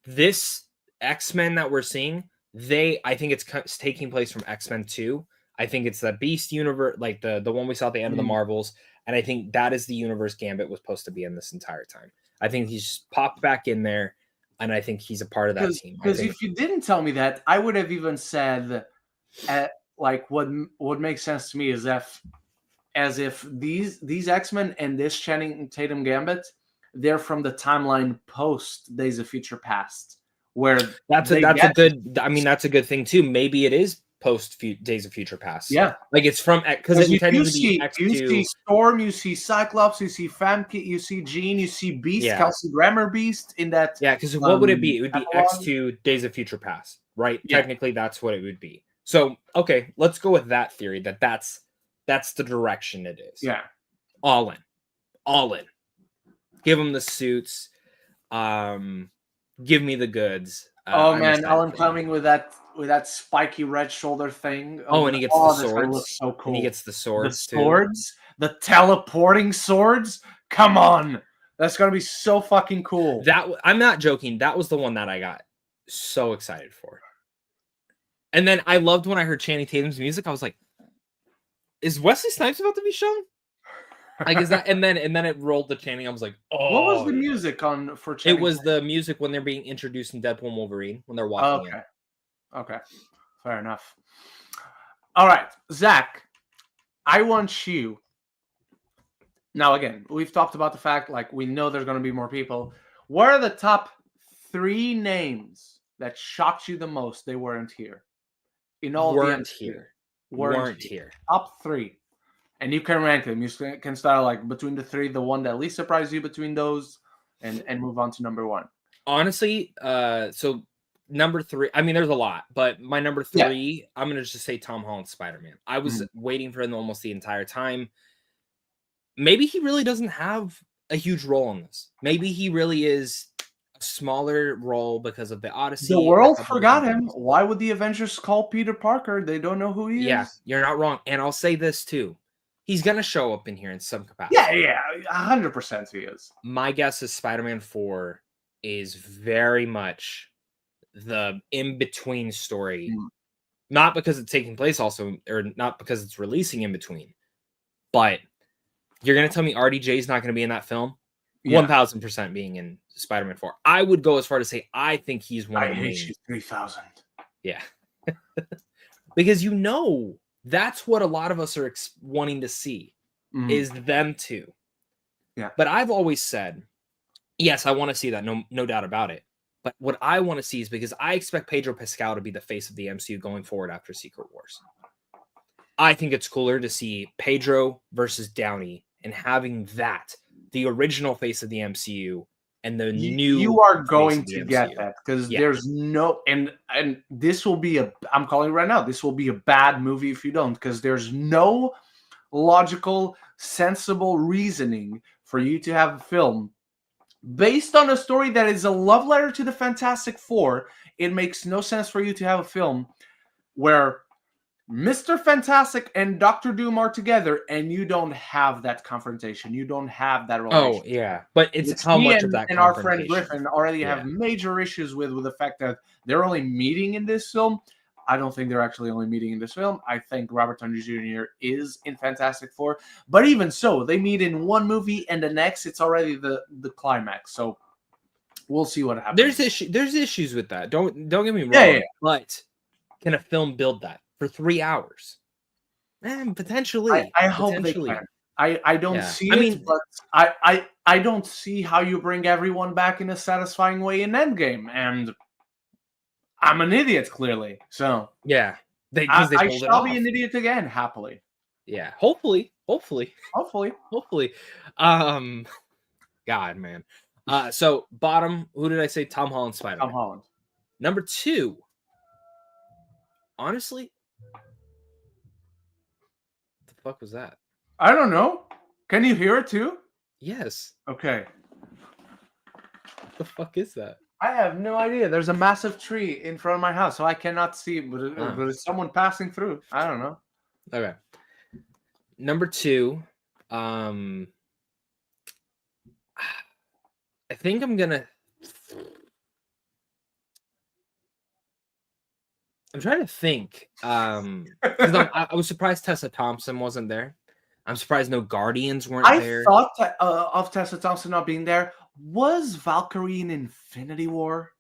this X-Men that we're seeing, I think it's taking place from X-Men 2. I think it's the Beast universe, like the one we saw at the end of the Marvels. And I think that is the universe Gambit was supposed to be in this entire time. I think he's just popped back in there, and I think he's a part of that team. Because if you didn't tell me that, I would have even said, like, what makes sense to me is as if these X-Men and this Channing Tatum Gambit, they're from the timeline post Days of Future Past, where that's a good thing too. Maybe it is post Days of Future Past. Yeah, like it's from because it intended to be X2. You see Storm, you see Cyclops, you see Famke, you see Jean, you see Beast, Kelsey Grammer Beast in that. Yeah, because what would it be? It would be X2 Days of Future Past, right? Yeah. Technically, that's what it would be. So okay, let's go with that theory. That's the direction it is. Yeah, all in. Give them the suits. Give me the goods. Man, Alan Cumming with that spiky red shoulder thing. And he gets the swords. Looks so cool. And he gets the swords. The teleporting swords. Come on, that's gonna be so fucking cool. I'm not joking. That was the one that I got so excited for. And then I loved when I heard Channing Tatum's music. I was like, "Is Wesley Snipes about to be shown?" Like, is that? And then it rolled the Channing. I was like, "Oh!" What was the music for Channing? It was the music when they're being introduced in Deadpool and Wolverine when they're walking in. Okay, fair enough. All right, Zach, I want you. Now, again, we've talked about the fact, like, we know there's going to be more people. What are the top 3 names that shocked you the most? They weren't here. In all weren't here. Top 3. And you can rank them. You can start like between the 3, the one that least surprised you between those, and move on to number 1. Honestly, so number 3, I mean, there's a lot, but my number 3, I'm going to just say Tom Holland's Spider-Man. I was waiting for him almost the entire time. Maybe he really doesn't have a huge role in this. Maybe he really is a smaller role because of the Odyssey. The world forgot him. Why would the Avengers call Peter Parker? They don't know who he is. Yeah, you're not wrong. And I'll say this too. He's going to show up in here in some capacity. Yeah, 100% he is. My guess is Spider-Man 4 is very much the in-between story. Not because it's taking place also, or not because it's releasing in between. But you're going to tell me RDJ is not going to be in that film? 1,000% being in Spider-Man 4. I would go as far to say I think he's one of the main. I hate you 3,000. Yeah. Because that's what a lot of us are wanting to see is them too. Yeah. But I've always said, yes, I want to see that. No doubt about it. But what I want to see is because I expect Pedro Pascal to be the face of the MCU going forward after Secret Wars. I think it's cooler to see Pedro versus Downey and having the original face of the MCU and the new. You are going to get that because there's no and this will be I'm calling it right now. This will be a bad movie if you don't, because there's no logical, sensible reasoning for you to have a film based on a story that is a love letter to the Fantastic Four. It makes no sense for you to have a film where Mr. Fantastic and Dr. Doom are together, and you don't have that confrontation. You don't have that relationship. Oh, yeah. But it's how much of that and our friend Griffin already have major issues with the fact that they're only meeting in this film. I don't think they're actually only meeting in this film. I think Robert Downey Jr. is in Fantastic Four. But even so, they meet in one movie, and the next, it's already the climax. So we'll see what happens. There's issues with that. Don't get me wrong. Yeah. But can a film build that for 3 hours? Potentially. I hope they can. I don't see it, but I don't see how you bring everyone back in a satisfying way in Endgame. And I'm an idiot, clearly. So yeah. I shall be an idiot again, happily. Yeah, hopefully. God, man. So bottom, who did I say? Tom Holland, Spider-Man. Tom Holland. Number 2. Honestly, what the fuck was that? I don't know. Can you hear it too? Yes. Okay. What the fuck is that? I have no idea. There's a massive tree in front of my house, so I cannot see. But it's someone passing through. I don't know. Okay. Number 2. I think I'm trying to think. I was surprised Tessa Thompson wasn't there. I'm surprised no Guardians weren't there. I thought of Tessa Thompson not being there. Was Valkyrie in Infinity War?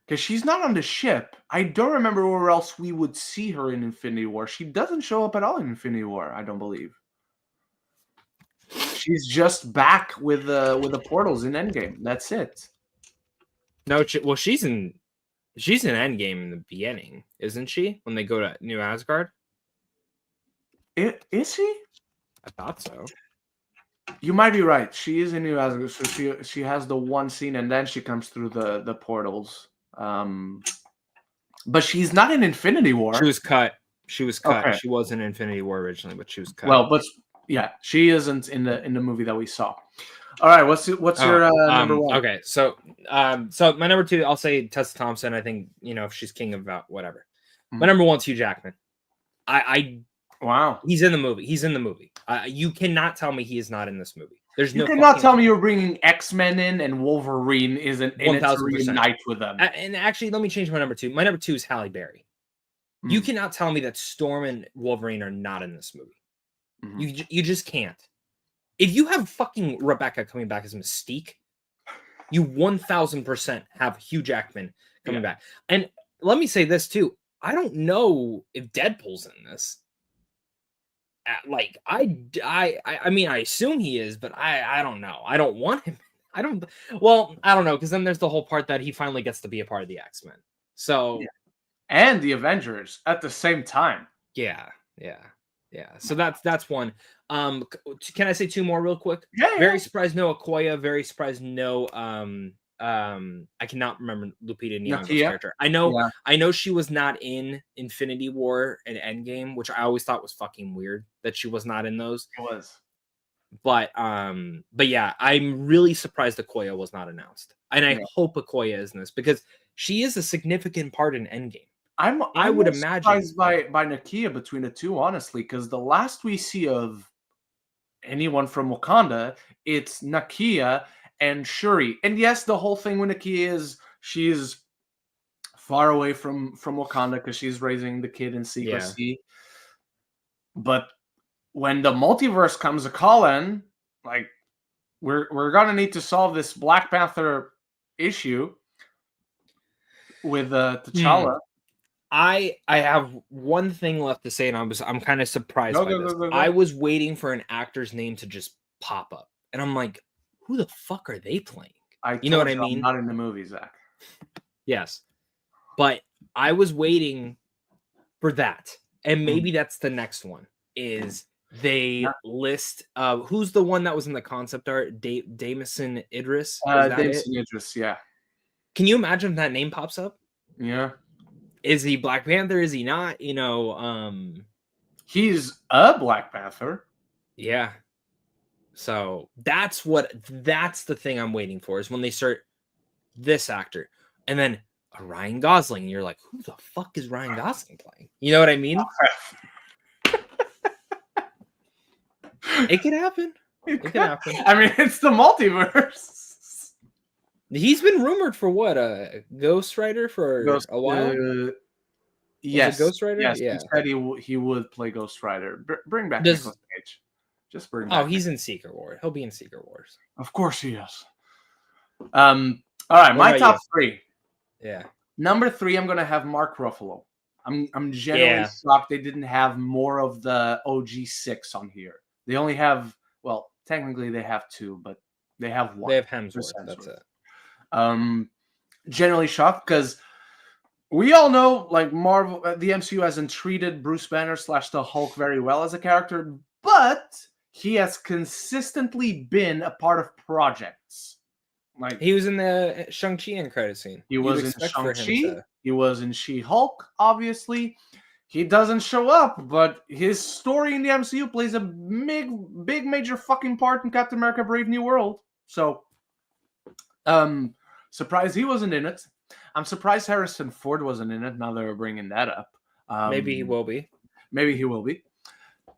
Because she's not on the ship. I don't remember where else we would see her in Infinity War. She doesn't show up at all in Infinity War, I don't believe. She's just back with the portals in Endgame. That's it. No, she's in Endgame in the beginning, isn't she? When they go to New Asgard. Is she? I thought so. You might be right. She is in New Asgard, so she has the one scene, and then she comes through the portals. But she's not in Infinity War. She was cut. Okay. She was in Infinity War originally, but she was cut. Well, but yeah, she isn't in the movie that we saw. All right, what's your number 1? Okay, so my number 2, I'll say Tessa Thompson. I think if she's king of whatever. My number 1's Hugh Jackman. Wow, he's in the movie. You cannot tell me he is not in this movie. You cannot tell me you're bringing X-Men in and Wolverine isn't in it to reunite with them. And actually, let me change my number 2. My number 2 is Halle Berry. You cannot tell me that Storm and Wolverine are not in this movie. You just can't. If you have fucking Rebecca coming back as Mystique, you 1000% have Hugh Jackman coming back. And let me say this too. I don't know if Deadpool's in this. I mean, I assume he is, but I don't know. I don't want him. I don't know, because then there's the whole part that he finally gets to be a part of the X-Men. So and the Avengers at the same time. Yeah. So that's one. Can I say 2 more real quick? Yeah. Very surprised no Okoye. Very surprised no I cannot remember Lupita Nyong'o's character. I know she was not in Infinity War and Endgame, which I always thought was fucking weird that she was not in those. It was. But yeah, I'm really surprised Okoye was not announced. And I hope Okoye is in this because she is a significant part in Endgame. I would imagine surprised by Nakia between the two, honestly, because the last we see of anyone from Wakanda, it's Nakia and Shuri. And yes, the whole thing with Nakia is she's far away from Wakanda because she's raising the kid in secrecy. Yeah. But when the multiverse comes a calling, like we're gonna need to solve this Black Panther issue with T'Challa. I have one thing left to say, and I'm kind of surprised by this. Go. I was waiting for an actor's name to just pop up, and I'm like, who the fuck are they playing? You know what I mean? I'm not in the movie, Zach. Yes, but I was waiting for that, and maybe that's the next one. Is they list who's the one that was in the concept art? Damison Idris. Damison Idris, yeah. Can you imagine if that name pops up? Yeah. Is he Black Panther? Is he not? He's a Black Panther. Yeah. So that's the thing I'm waiting for is when they start this actor and then a Ryan Gosling. And you're like, who the fuck is Ryan Gosling playing? You know what I mean? It could happen. It could happen. I mean, it's the multiverse. He's been rumored for what? A Ghost Rider for a while? Yes. Ghost Rider? Yes, yeah. He said he would play Ghost Rider. Bring back Nicolas Cage. Just bring back. Oh, he's in Secret Wars. He'll be in Secret Wars. Of course he is. All right, my top 3. Yeah. Number 3, I'm gonna have Mark Ruffalo. I'm genuinely shocked they didn't have more of the OG 6 on here. They only have, well, technically they have 2, but they have 1. They have Hemsworth. That's it. Generally shocked because we all know, like, Marvel, the MCU hasn't treated Bruce Banner / the Hulk very well as a character, but he has consistently been a part of projects. Like, he was in the Shang-Chi end credit scene. he You'd was in expect for him Shang-Chi, he was in She-Hulk, obviously. He doesn't show up, but his story in the MCU plays a big major fucking part in Captain America: Brave New World. So, surprised he wasn't in it. I'm surprised Harrison Ford wasn't in it. Now that we're bringing that up, maybe he will be. Maybe he will be.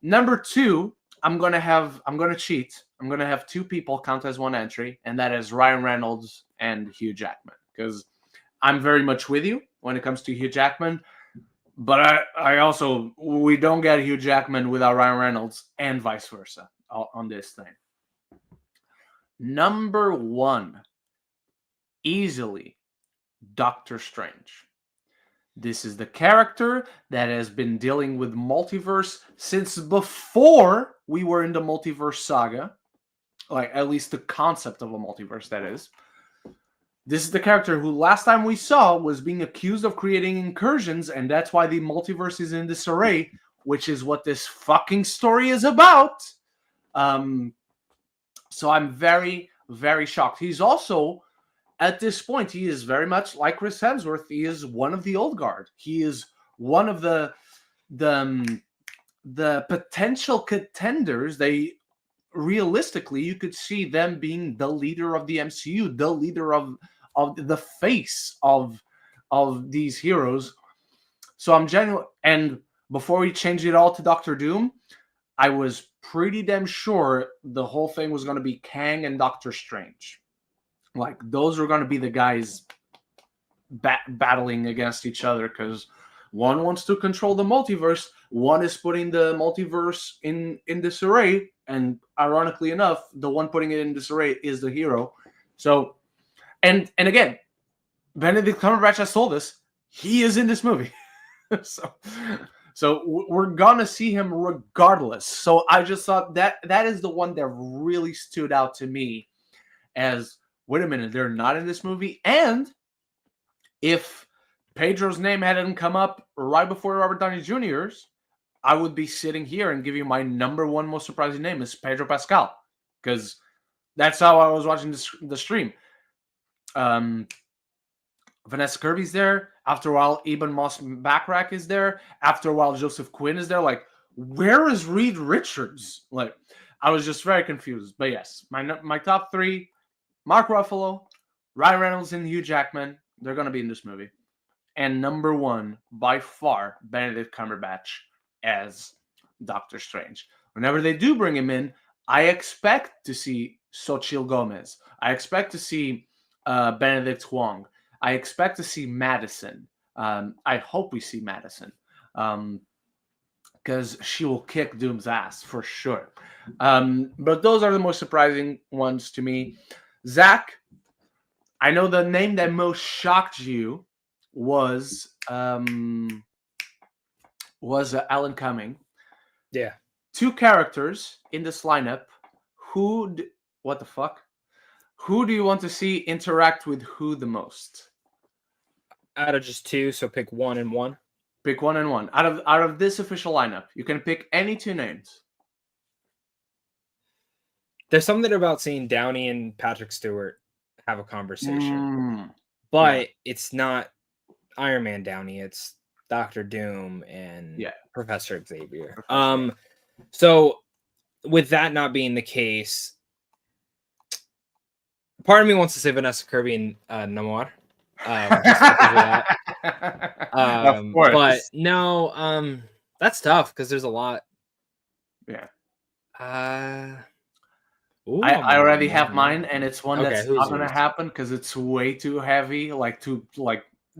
Number 2, I'm gonna cheat. I'm gonna have 2 people count as one entry, and that is Ryan Reynolds and Hugh Jackman, because I'm very much with you when it comes to Hugh Jackman. But I also, we don't get Hugh Jackman without Ryan Reynolds, and vice versa on this thing. Number 1, easily, Doctor Strange. This is the character that has been dealing with multiverse since before we were in the multiverse saga. Like, at least the concept of a multiverse, that is. This is the character who last time we saw was being accused of creating incursions, and that's why the multiverse is in disarray, which is what this fucking story is about. So I'm very, very shocked. He's also, at this point, he is very much like Chris Hemsworth. He is one of the old guard. He is one of the potential contenders. Realistically, you could see them being the leader of the MCU, the leader of the face of these heroes. So I'm genuine. And before we changed it all to Doctor Doom, I was pretty damn sure the whole thing was going to be Kang and Doctor Strange. Like, those were going to be the guys battling against each other, because one wants to control the multiverse, one is putting the multiverse in disarray, and ironically enough, the one putting it in disarray is the hero. So, and again, Benedict Cumberbatch has told us he is in this movie. so we're gonna see him regardless. So I just thought that is the one that really stood out to me as, wait a minute, they're not in this movie. And if Pedro's name hadn't come up right before Robert Downey Jr.'s, I would be sitting here and give you my number 1 most surprising name is Pedro Pascal, because that's how I was watching the stream. Vanessa Kirby's there. After a while, Eben Moss-Backrack is there. After a while, Joseph Quinn is there. Like, where is Reed Richards? Like, I was just very confused. But yes, my top 3, Mark Ruffalo, Ryan Reynolds, and Hugh Jackman. They're going to be in this movie. And number 1, by far, Benedict Cumberbatch as Doctor Strange. Whenever they do bring him in, I expect to see Xochitl Gomez. I expect to see Benedict Wong. I expect to see Madison. I hope we see Madison, because she will kick Doom's ass for sure. But those are the most surprising ones to me. Zach, I know the name that most shocked you was Alan Cumming. Yeah. 2 characters in this lineup. What the fuck? Who do you want to see interact with who the most? Out of just 2, so pick 1 and 1. Pick 1 and 1. Out of this official lineup, you can pick any 2 names. There's something about seeing Downey and Patrick Stewart have a conversation. But it's not Iron Man Downey, it's Doctor Doom and Professor Xavier. So with that not being the case, part of me wants to say Vanessa Kirby and Namor. Of course. But no, that's tough because there's a lot. Yeah. I already have mine, and it's one that's not going to yours? happen because it's way too heavy, too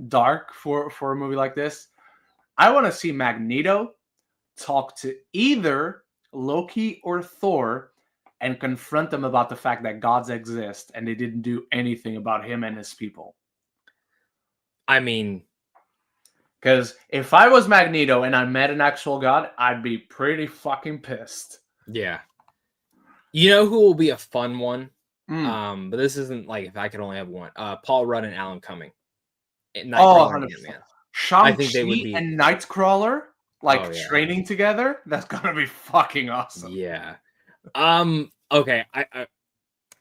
dark for a movie like this. I want to see Magneto talk to either Loki or Thor and confront them about the fact that gods exist and they didn't do anything about him and his people. I mean, because if I was Magneto and I met an actual god, I'd be pretty fucking pissed. Yeah. You know who will be a fun one? But this isn't like if I could only have one. Paul Rudd and Alan Cumming. 100%. Shang-Chi and Nightcrawler training together. That's gonna be fucking awesome. Yeah. Okay. I'm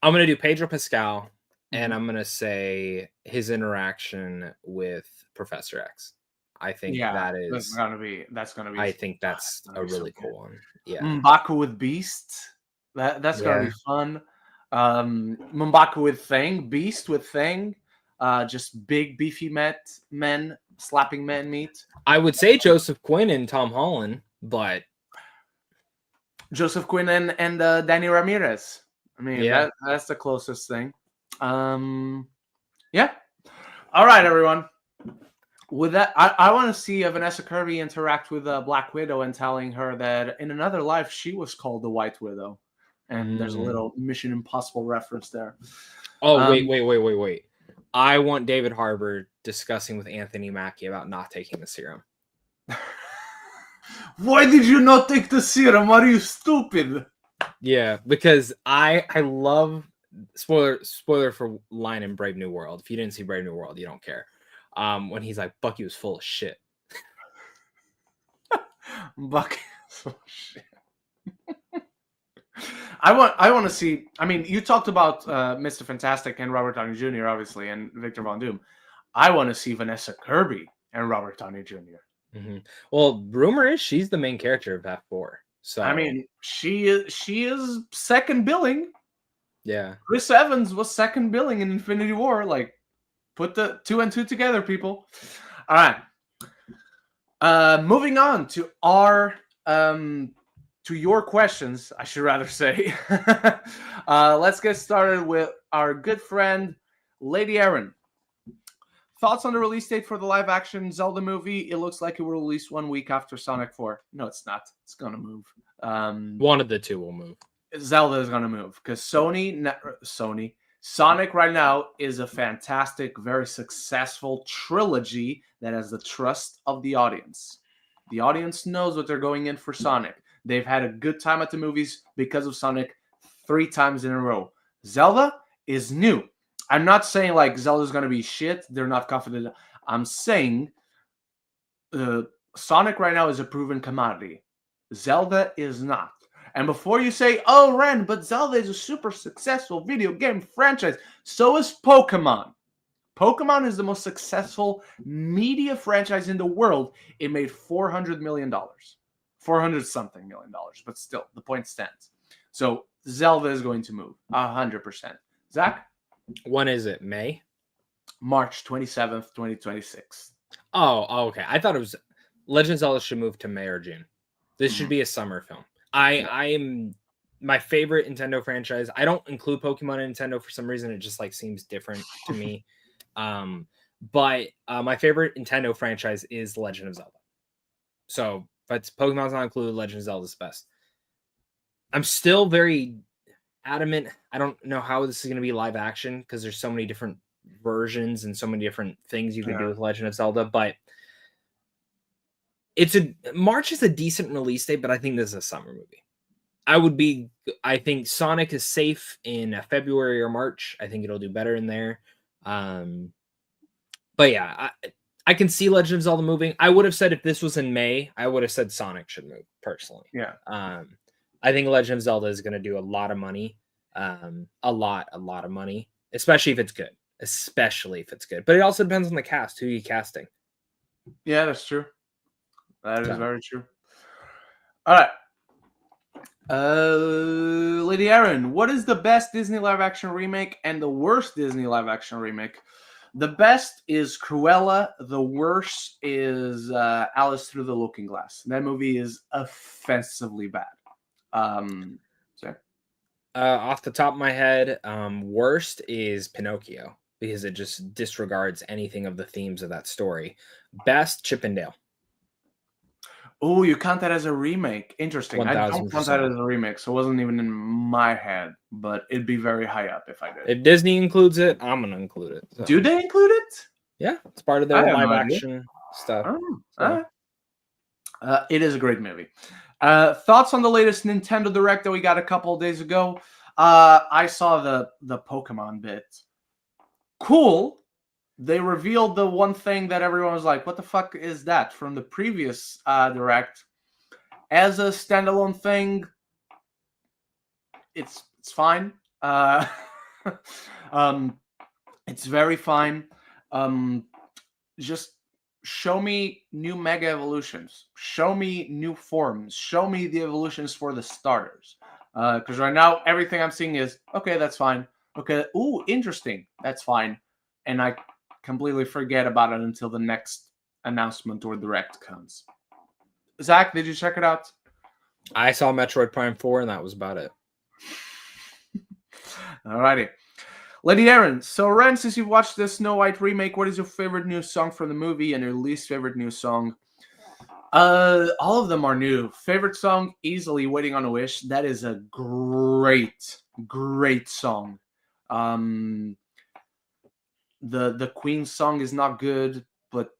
gonna do Pedro Pascal, and I'm gonna say his interaction with Professor X. I think that's gonna be. I think that's a really cool one. Yeah. M'Baku with Beast. That's gonna be fun. M'Baku with Thing. Beast with Thing. Just big beefy men slapping men meat. I would say Joseph Quinn and Tom Holland, but Joseph Quinn and Danny Ramirez. I mean, that's the closest thing. Yeah. All right, everyone. With that, I want to see Vanessa Kirby interact with Black Widow and telling her that in another life she was called the White Widow, and there's a little Mission Impossible reference there. Oh, wait. I want David Harbour discussing with Anthony Mackie about not taking the serum. Why did you not take the serum? Are you stupid? Yeah, because I love spoiler for line in Brave New World. If you didn't see Brave New World, you don't care. When he's like, Bucky was full of shit. Bucky was full of shit. I want to see. I mean, you talked about Mr. Fantastic and Robert Downey Jr. obviously, and Victor Von Doom. I want to see Vanessa Kirby and Robert Downey Jr. Mm-hmm. Well, rumor is she's the main character of F4. So I mean, she is second billing. Yeah, Chris Evans was second billing in Infinity War. Like, put the 2 and 2 together, people. All right. Moving on to our to your questions, I should rather say. Let's get started with our good friend, Lady Aaron. Thoughts on the release date for the live-action Zelda movie? It looks like it will release 1 week after Sonic 4. No, it's not. It's going to move. One of the two will move. Zelda is going to move because Sonic right now is a fantastic, very successful trilogy that has the trust of the audience. The audience knows what they're going in for Sonic. They've had a good time at the movies because of Sonic 3 times in a row. Zelda is new. I'm not saying like Zelda's going to be shit. They're not confident. I'm saying Sonic right now is a proven commodity. Zelda is not. And before you say, oh, Ren, but Zelda is a super successful video game franchise. So is Pokemon. Pokemon is the most successful media franchise in the world. It made $400 million. 400-something million dollars. But still, the point stands. So Zelda is going to move 100%. Zach? When is it? May? March 27th, 2026. Oh, okay. I thought it was Legend of Zelda should move to May or June. This should be a summer film. I am my favorite Nintendo franchise. I don't include Pokemon in Nintendo for some reason. It just like seems different to me. But my favorite Nintendo franchise is Legend of Zelda. So, but Pokemon's not included. Legend of Zelda is the best. I'm still very adamant. I don't know how this is going to be live action because there's so many different versions and so many different things you can do with Legend of Zelda. But March is a decent release date, but I think this is a summer movie. I think Sonic is safe in February or March. I think it'll do better in there. But yeah, I can see Legend of Zelda moving. I would have said if this was in May, I would have said Sonic should move personally. Yeah. I think Legend of Zelda is going to do a lot of money. A lot of money, especially if it's good. But it also depends on the cast. Who are you casting? Yeah, that's true. That is very true. All right. Lady Aaron, what is the best Disney live-action remake and the worst Disney live-action remake? The best is Cruella. The worst is Alice Through the Looking Glass. That movie is offensively bad. Off the top of my head, worst is Pinocchio because it just disregards anything of the themes of that story. Best, Chip and Dale. Oh, you count that as a remake. Interesting. 1000%. I don't count that as a remake, so it wasn't even in my head, but it'd be very high up if I did. If Disney includes it, I'm going to include it. So. Do they include it? Yeah, it's part of their live action stuff. It is a great movie. Thoughts on the latest Nintendo Direct that we got a couple of days ago? I saw the Pokemon bit. Cool. they revealed the one thing that everyone was like, "What the fuck is that?" from the previous direct. As a standalone thing, it's fine. It's very fine. Just show me new mega evolutions. Show me new forms. Show me the evolutions for the starters. Because right now everything I'm seeing is okay. That's fine. Okay. Ooh, interesting. That's fine. And I completely forget about it until the next announcement or direct comes. Zach, did you check it out? I saw Metroid Prime 4, and that was about it. Alrighty. Lady Aaron, so Ren, since you've watched the Snow White remake, what is your favorite new song from the movie and your least favorite new song? All of them are new. Favorite song, easily Waiting on a Wish. That is a great, great song. The Queen song is not good, but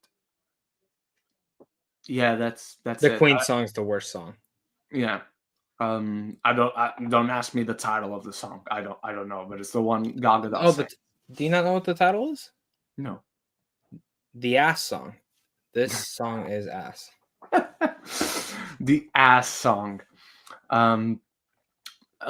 yeah, that's the it. Queen song is the worst song. Yeah. Don't ask me the title of the song. I don't know, but it's the one Gal Gadot. Oh, but do you not know what the title is? No. The Ass Song. This song is ass. The ass song. Gal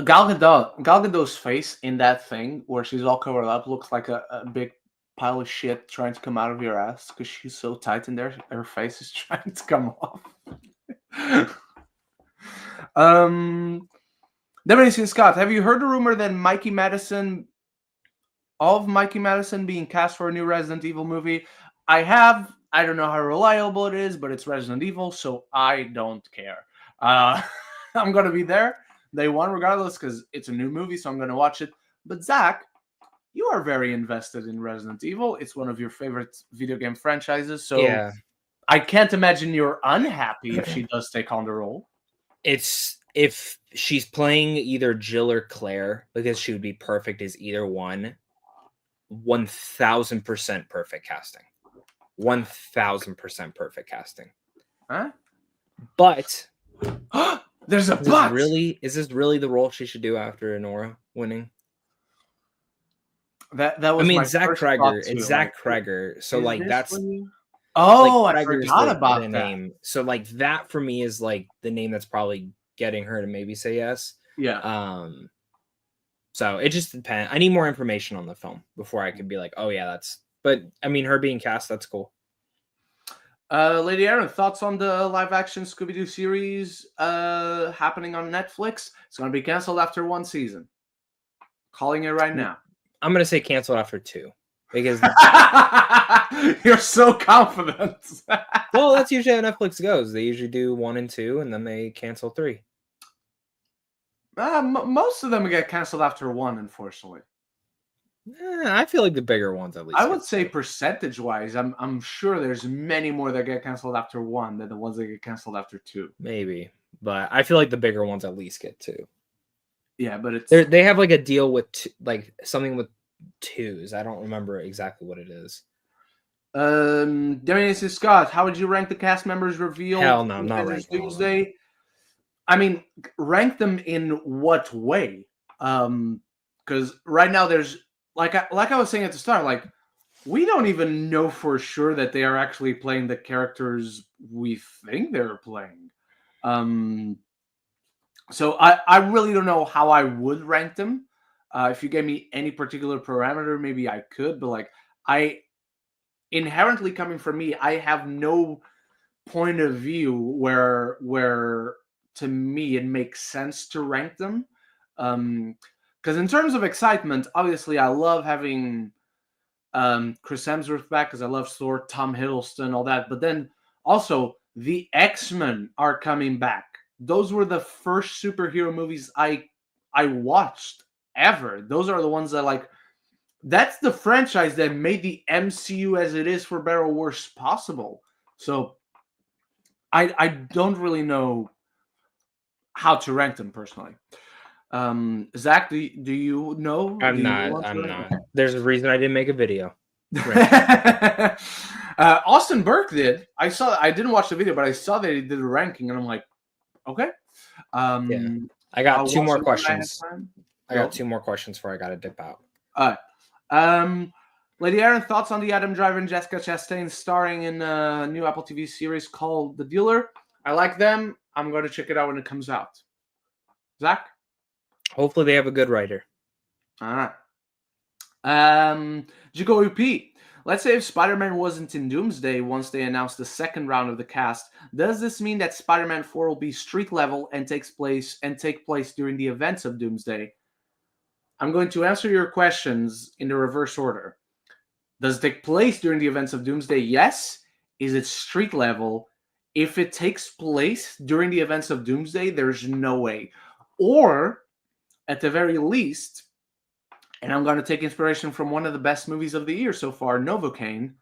Gadot's face in that thing where she's all covered up looks like a big pile of shit trying to come out of your ass because she's so tight in there. Her face is trying to come off. Demolition Scott, have you heard the rumor that Mikey Madison being cast for a new Resident Evil movie? I have. I don't know how reliable it is, but it's Resident Evil, so I don't care. I'm gonna be there day one regardless because it's a new movie, so I'm gonna watch it. But Zach, you are very invested in Resident Evil. It's one of your favorite video game franchises, so yeah. I can't imagine you're unhappy if she does take on the role. It's if she's playing either Jill or Claire, because she would be perfect as either one. 1,000% perfect casting. 1,000% perfect casting. Huh? But there's a but. Is this really the role she should do after Nora winning? That was Zach Kreger. It's Zach Kreger. So that's. Oh, I forgot about the that name. So that for me is the name that's probably getting her to maybe say yes. Yeah. So it just depends. I need more information on the film before I could be like, oh yeah, that's. But her being cast, that's cool. Lady Aaron, thoughts on the live-action Scooby-Doo series happening on Netflix? It's going to be canceled after one season. Calling it right now. I'm going to say canceled after 2. Because you're so confident. Well, that's usually how Netflix goes. They usually do 1 and 2, and then they cancel 3. Most of them get canceled after 1, unfortunately. I feel like the bigger ones, at least. I would say percentage-wise, I'm sure there's many more that get canceled after 1 than the ones that get canceled after 2. Maybe, but I feel like the bigger ones at least get 2. Yeah, but they have a deal with something with 2s. I don't remember exactly what it is. Damian Scott, how would you rank the cast members revealed? Hell no, I'm not Avengers Doomsday. I mean, rank them in what way? Because right now there's like I was saying at the start, we don't even know for sure that they are actually playing the characters we think they're playing. So I really don't know how I would rank them. If you gave me any particular parameter, maybe I could, but I inherently coming from me, I have no point of view where to me it makes sense to rank them. Because in terms of excitement, obviously I love having Chris Hemsworth back because I love Thor, Tom Hiddleston, all that. But then also the X-Men are coming back. Those were the first superhero movies I watched ever. Those are the ones that that's the franchise that made the MCU as it is for better or worse possible. So I don't really know how to rank them personally. Zach, do you know? I'm not. There's a reason I didn't make a video. Austin Burke did. I didn't watch the video, but I saw that he did a ranking, and I'm like, okay. Yeah. I got 2 more questions. I got 2 more questions before I got to dip out. All right. Lady Aaron, thoughts on the Adam Driver and Jessica Chastain starring in a new Apple TV series called The Dealer? I like them. I'm going to check it out when it comes out. Zach? Hopefully they have a good writer. All right. Jigo UP. Let's say if Spider-Man wasn't in Doomsday once they announced the second round of the cast, does this mean that Spider-Man 4 will be street level and take place during the events of Doomsday? I'm going to answer your questions in the reverse order. Does it take place during the events of Doomsday? Yes. Is it street level? If it takes place during the events of Doomsday, there's no way. Or, at the very least, and I'm going to take inspiration from one of the best movies of the year so far, Novocaine,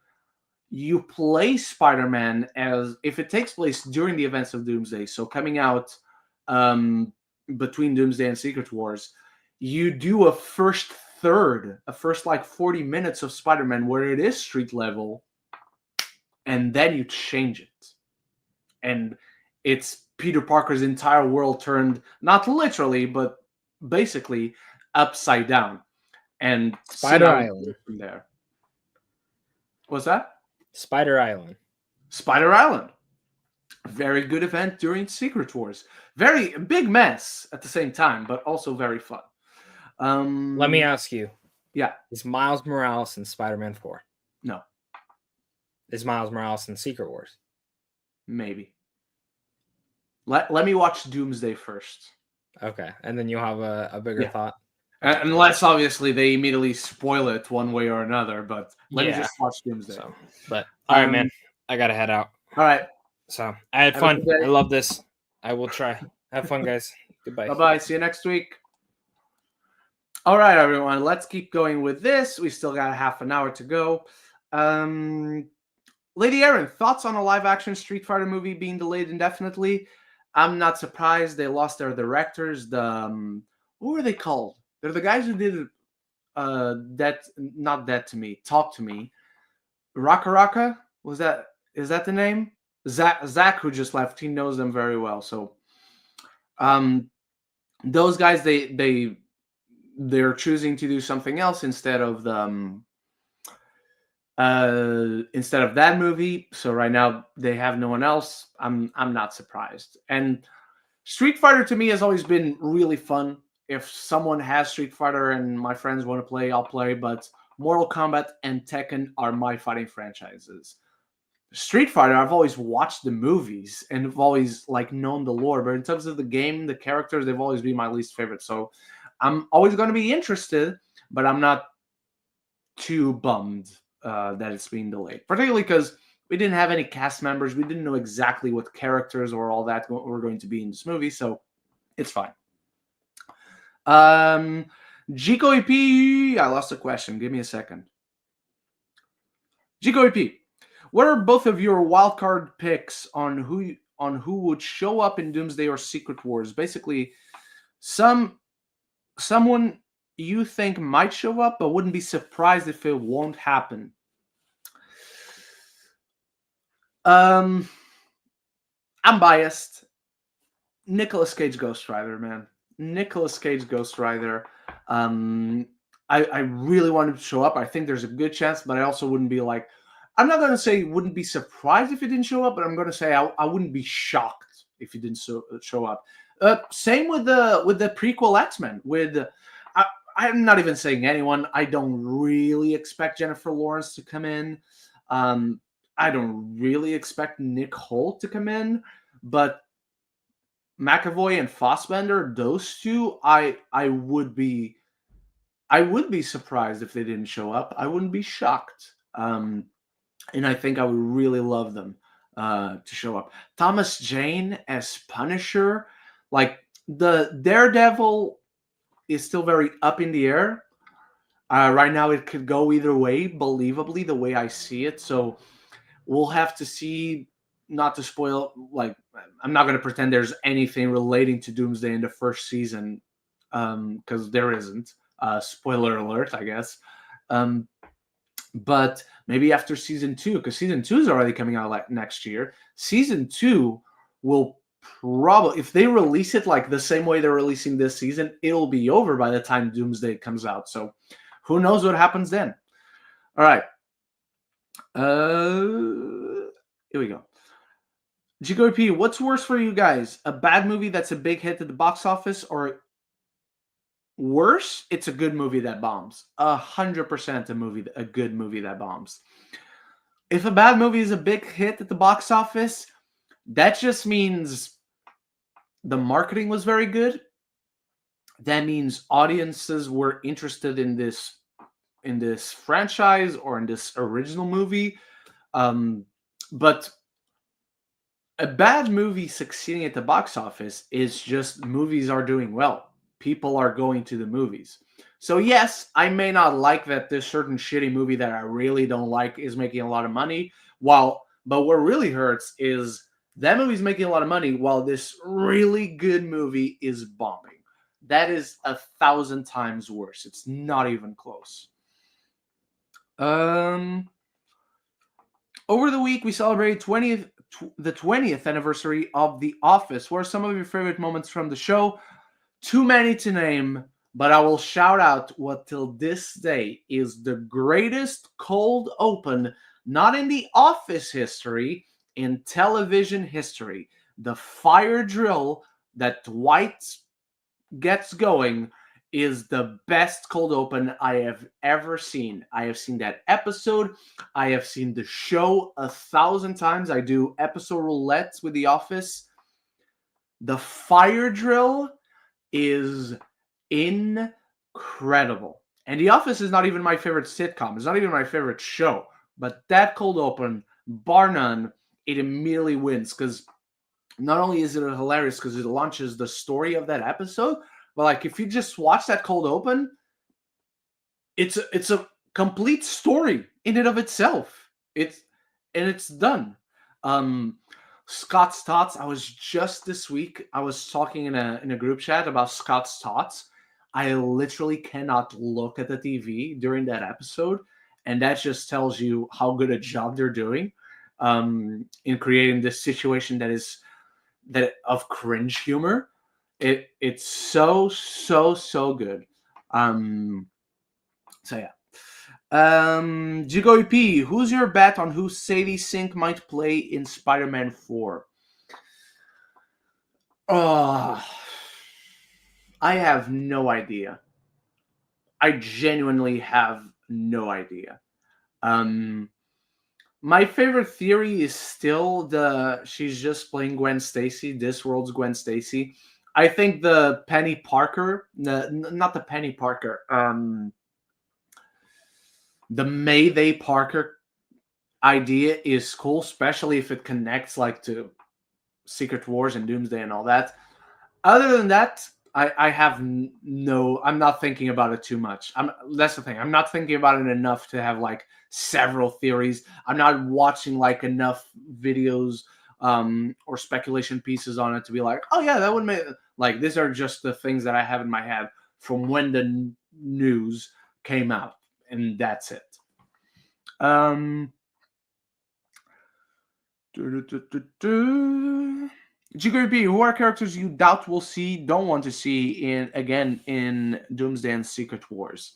you play Spider-Man as, if it takes place during the events of Doomsday, so coming out between Doomsday and Secret Wars, you do a first 40 minutes of Spider-Man where it is street level, and then you change it. And it's Peter Parker's entire world turned, not literally, but basically upside down. And Spider Island. From there. What's that? Spider Island. Spider Island. Very good event during Secret Wars. Very big mess at the same time, but also very fun. Let me ask you. Yeah. Is Miles Morales in Spider-Man 4? No. Is Miles Morales in Secret Wars? Maybe. Let me watch Doomsday first. Okay. And then you'll have a bigger thought. Unless, obviously, they immediately spoil it one way or another. But let me just watch Doomsday. So, but, all right, man. I got to head out. All right. So, I had fun. I love this. I will try. Have fun, guys. Goodbye. Bye-bye. See you next week. All right, everyone. Let's keep going with this. We still got half an hour to go. Lady Aaron, thoughts on a live-action Street Fighter movie being delayed indefinitely? I'm not surprised. They lost their directors. What were they called? They're the guys who did Talk to Me. Raka Raka? Is that the name? Zach, who just left, he knows them very well. So those guys, they're choosing to do something else instead of that movie. So right now they have no one else. I'm not surprised. And Street Fighter to me has always been really fun. If someone has Street Fighter and my friends want to play, I'll play. But Mortal Kombat and Tekken are my fighting franchises. Street Fighter, I've always watched the movies and I've always known the lore. But in terms of the game, the characters, they've always been my least favorite. So I'm always going to be interested, but I'm not too bummed that it's being delayed. Particularly because we didn't have any cast members. We didn't know exactly what characters or all that were going to be in this movie. So it's fine. Jico EP, I lost a question. Give me a second. Jico EP, what are both of your wildcard picks on who would show up in Doomsday or Secret Wars? Basically, someone you think might show up, but wouldn't be surprised if it won't happen. I'm biased. Nicolas Cage Ghost Rider, man. Nicolas Cage Ghost Rider. I really want him to show up. I think there's a good chance, but I also wouldn't be I'm not going to say wouldn't be surprised if he didn't show up, but I'm going to say I wouldn't be shocked if he didn't show up. Same with the prequel X-Men. I'm not even saying anyone. I don't really expect Jennifer Lawrence to come in. I don't really expect Nick Holt to come in, but McAvoy and Fassbender, those two, I would be surprised if they didn't show up. I wouldn't be shocked. And I think I would really love them to show up. Thomas Jane as Punisher, the Daredevil is still very up in the air. Right now it could go either way, believably, the way I see it. So we'll have to see. Not to spoil, I'm not going to pretend there's anything relating to Doomsday in the first season, because there isn't. Spoiler alert, I guess. But maybe after season 2, because season 2 is already coming out next year. Season 2 will probably, if they release it the same way they're releasing this season, it'll be over by the time Doomsday comes out. So who knows what happens then? All right. Here we go. GOP, what's worse for you guys? A bad movie that's a big hit at the box office, or worse, it's a good movie that bombs? 100% a good movie that bombs. If a bad movie is a big hit at the box office, that just means the marketing was very good. That means audiences were interested in this franchise or in this original movie. But a bad movie succeeding at the box office is just movies are doing well. People are going to the movies. So yes, I may not like that this certain shitty movie that I really don't like is making a lot of money. But what really hurts is that movie's making a lot of money while this really good movie is bombing. That is 1,000 times worse. It's not even close. Over the week, we celebrated the 20th anniversary of The Office. What are some of your favorite moments from the show? Too many to name, but I will shout out what till this day is the greatest cold open, not in The Office history, in television history. The fire drill that Dwight gets going is the best cold open I have ever seen. I have seen that episode. I have seen the show 1,000 times. I do episode roulettes with The Office. The fire drill is incredible. And The Office is not even my favorite sitcom. It's not even my favorite show. But that cold open, bar none, it immediately wins. Because not only is it hilarious because it launches the story of that episode, but like if you just watch that cold open, it's a complete story in and of itself. It's done. Scott's thoughts. I was just this week. I was talking in a group chat about Scott's thoughts. I literally cannot look at the TV during that episode, and that just tells you how good a job they're doing in creating this situation that of cringe humor. It's so good. So yeah. Jigo EP, who's your bet on who Sadie Sink might play in Spider-Man 4? I have no idea. I genuinely have no idea. My favorite theory is still she's just playing Gwen Stacy, this world's Gwen Stacy. I think the Penny Parker, not the Penny Parker, the Mayday Parker idea is cool, especially if it connects like to Secret Wars and Doomsday and all that. Other than that, I have I'm not thinking about it too much. That's the thing. I'm not thinking about it enough to have like several theories. I'm not watching like enough videos or speculation pieces on it to be like, oh yeah, that would make like these are just the things that I have in my head from when the news came out, and that's it. GKP, who are characters you doubt we'll see, don't want to see in Doomsday and Secret Wars?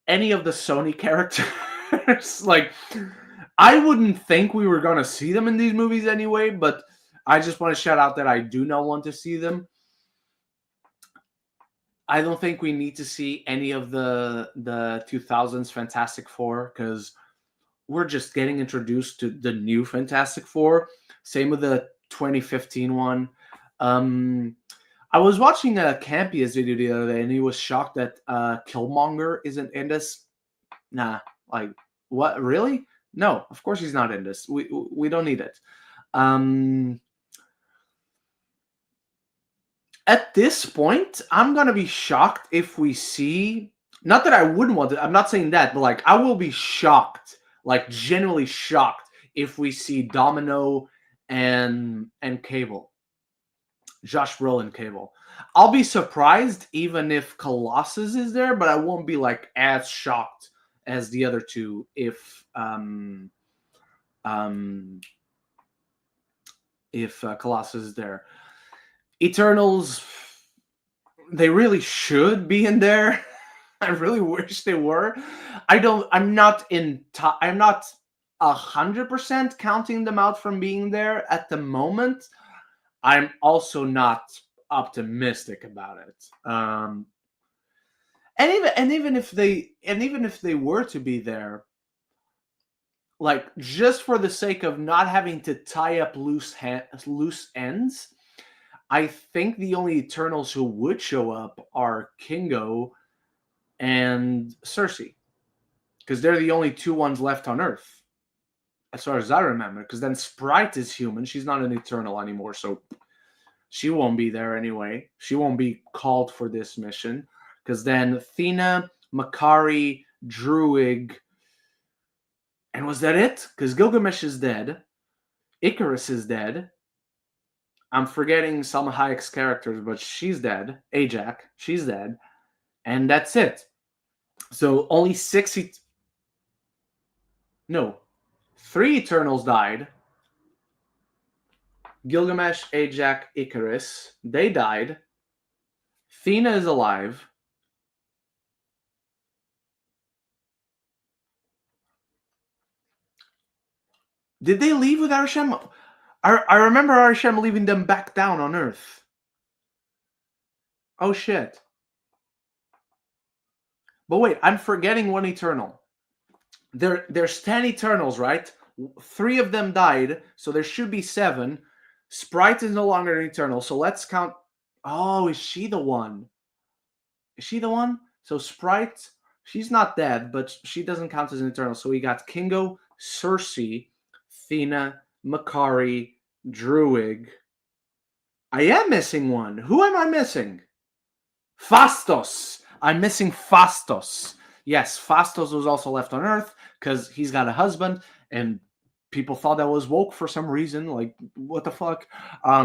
Any of the Sony characters? Like, I wouldn't think we were gonna see them in these movies anyway, but I just want to shout out that I do not want to see them. I don't think we need to see any of the 2000s Fantastic Four because we're just getting introduced to the new Fantastic Four. Same with the 2015 one. I was watching Campia's video the other day, and he was shocked that Killmonger isn't in this. Nah, like what? Really? No, of course he's not in this. We don't need it. At this point, I'm gonna be shocked if we see. Not that I wouldn't want it. I'm not saying that, but like I will be shocked, like genuinely shocked, if we see Domino and Cable, Josh Brolin Cable. I'll be surprised even if Colossus is there, but I won't be like as shocked as the other two if Colossus is there. Eternals, they really should be in there. I really wish they were. I'm not 100% counting them out from being there at the moment. I'm also not optimistic about it. And even if they were to be there, like just for the sake of not having to tie up loose ends, I think the only Eternals who would show up are Kingo and Cersei, because they're the only two ones left on Earth, as far as I remember. Because then Sprite is human; she's not an Eternal anymore, so she won't be there anyway. She won't be called for this mission. Because then Thena, Makari, Druig, and was that it? Because Gilgamesh is dead, Icarus is dead. I'm forgetting some Hayek's characters, but she's dead. Ajak, she's dead, and that's it. So only 3 Eternals died. Gilgamesh, Ajak, Icarus, they died. Thena is alive. Did they leave with Arishem? I remember Arishem leaving them back down on Earth. Oh shit. But wait, I'm forgetting one Eternal. There's 10 Eternals, right? 3 of them died, so there should be 7. Sprite is no longer an Eternal, so let's count. Oh, is she the one? Is she the one? So Sprite, she's not dead, but she doesn't count as an Eternal. So we got Kingo, Cersei, Thena, Makari, Druig. I am missing one. Who am I missing? Fastos. I'm missing Fastos. Yes, Fastos was also left on Earth because he's got a husband, and people thought that was woke for some reason. Like, what the fuck? At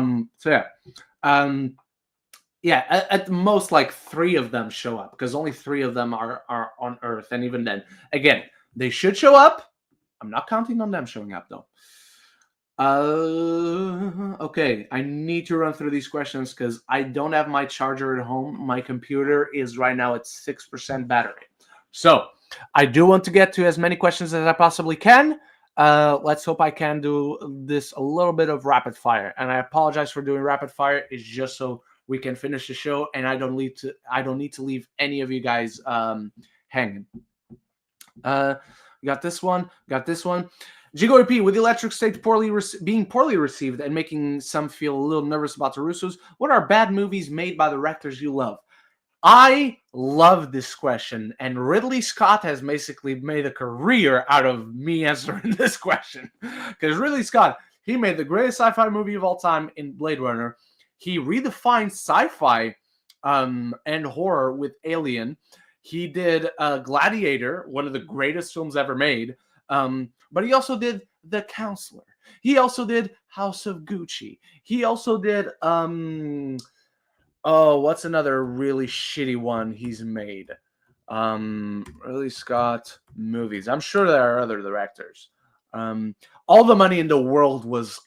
most, like 3 of them show up because only 3 of them are on Earth, and even then, again, they should show up. I'm not counting on them showing up though. Okay, I need to run through these questions because I don't have my charger at home. My computer is right now at 6% battery. So I do want to get to as many questions as I possibly can. Let's hope I can do this a little bit of rapid fire. And I apologize for doing rapid fire. It's just so we can finish the show and I don't need to leave any of you guys hanging. Got this one. Jigo P, with the Electric State being poorly received and making some feel a little nervous about the Russos, what are bad movies made by directors you love? I love this question, and Ridley Scott has basically made a career out of me answering this question. Because Ridley Scott, he made the greatest sci-fi movie of all time in Blade Runner. He redefined sci-fi and horror with Alien. He did Gladiator, one of the greatest films ever made. But he also did The Counselor. He also did House of Gucci. He also did what's another really shitty one he's made? Ridley Scott movies. I'm sure there are other directors. All the Money in the World was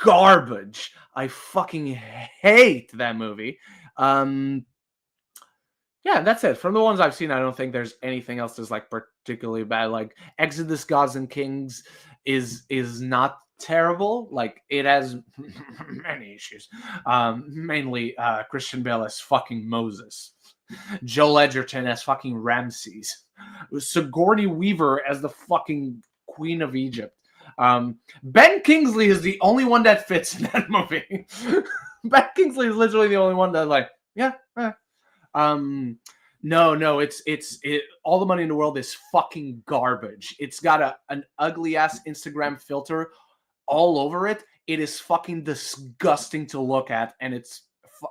garbage. I fucking hate that movie. Yeah, that's it. From the ones I've seen, I don't think there's anything else that's like particularly bad. Like Exodus, Gods and Kings is not terrible. Like it has many issues. Mainly Christian Bale as fucking Moses, Joel Edgerton as fucking Ramses, Sigourney Weaver as the fucking Queen of Egypt. Ben Kingsley is the only one that fits in that movie. Ben Kingsley is literally the only one that like, yeah. No, it's All the Money in the World is fucking garbage. It's got an ugly ass Instagram filter all over it. It is fucking disgusting to look at, and it's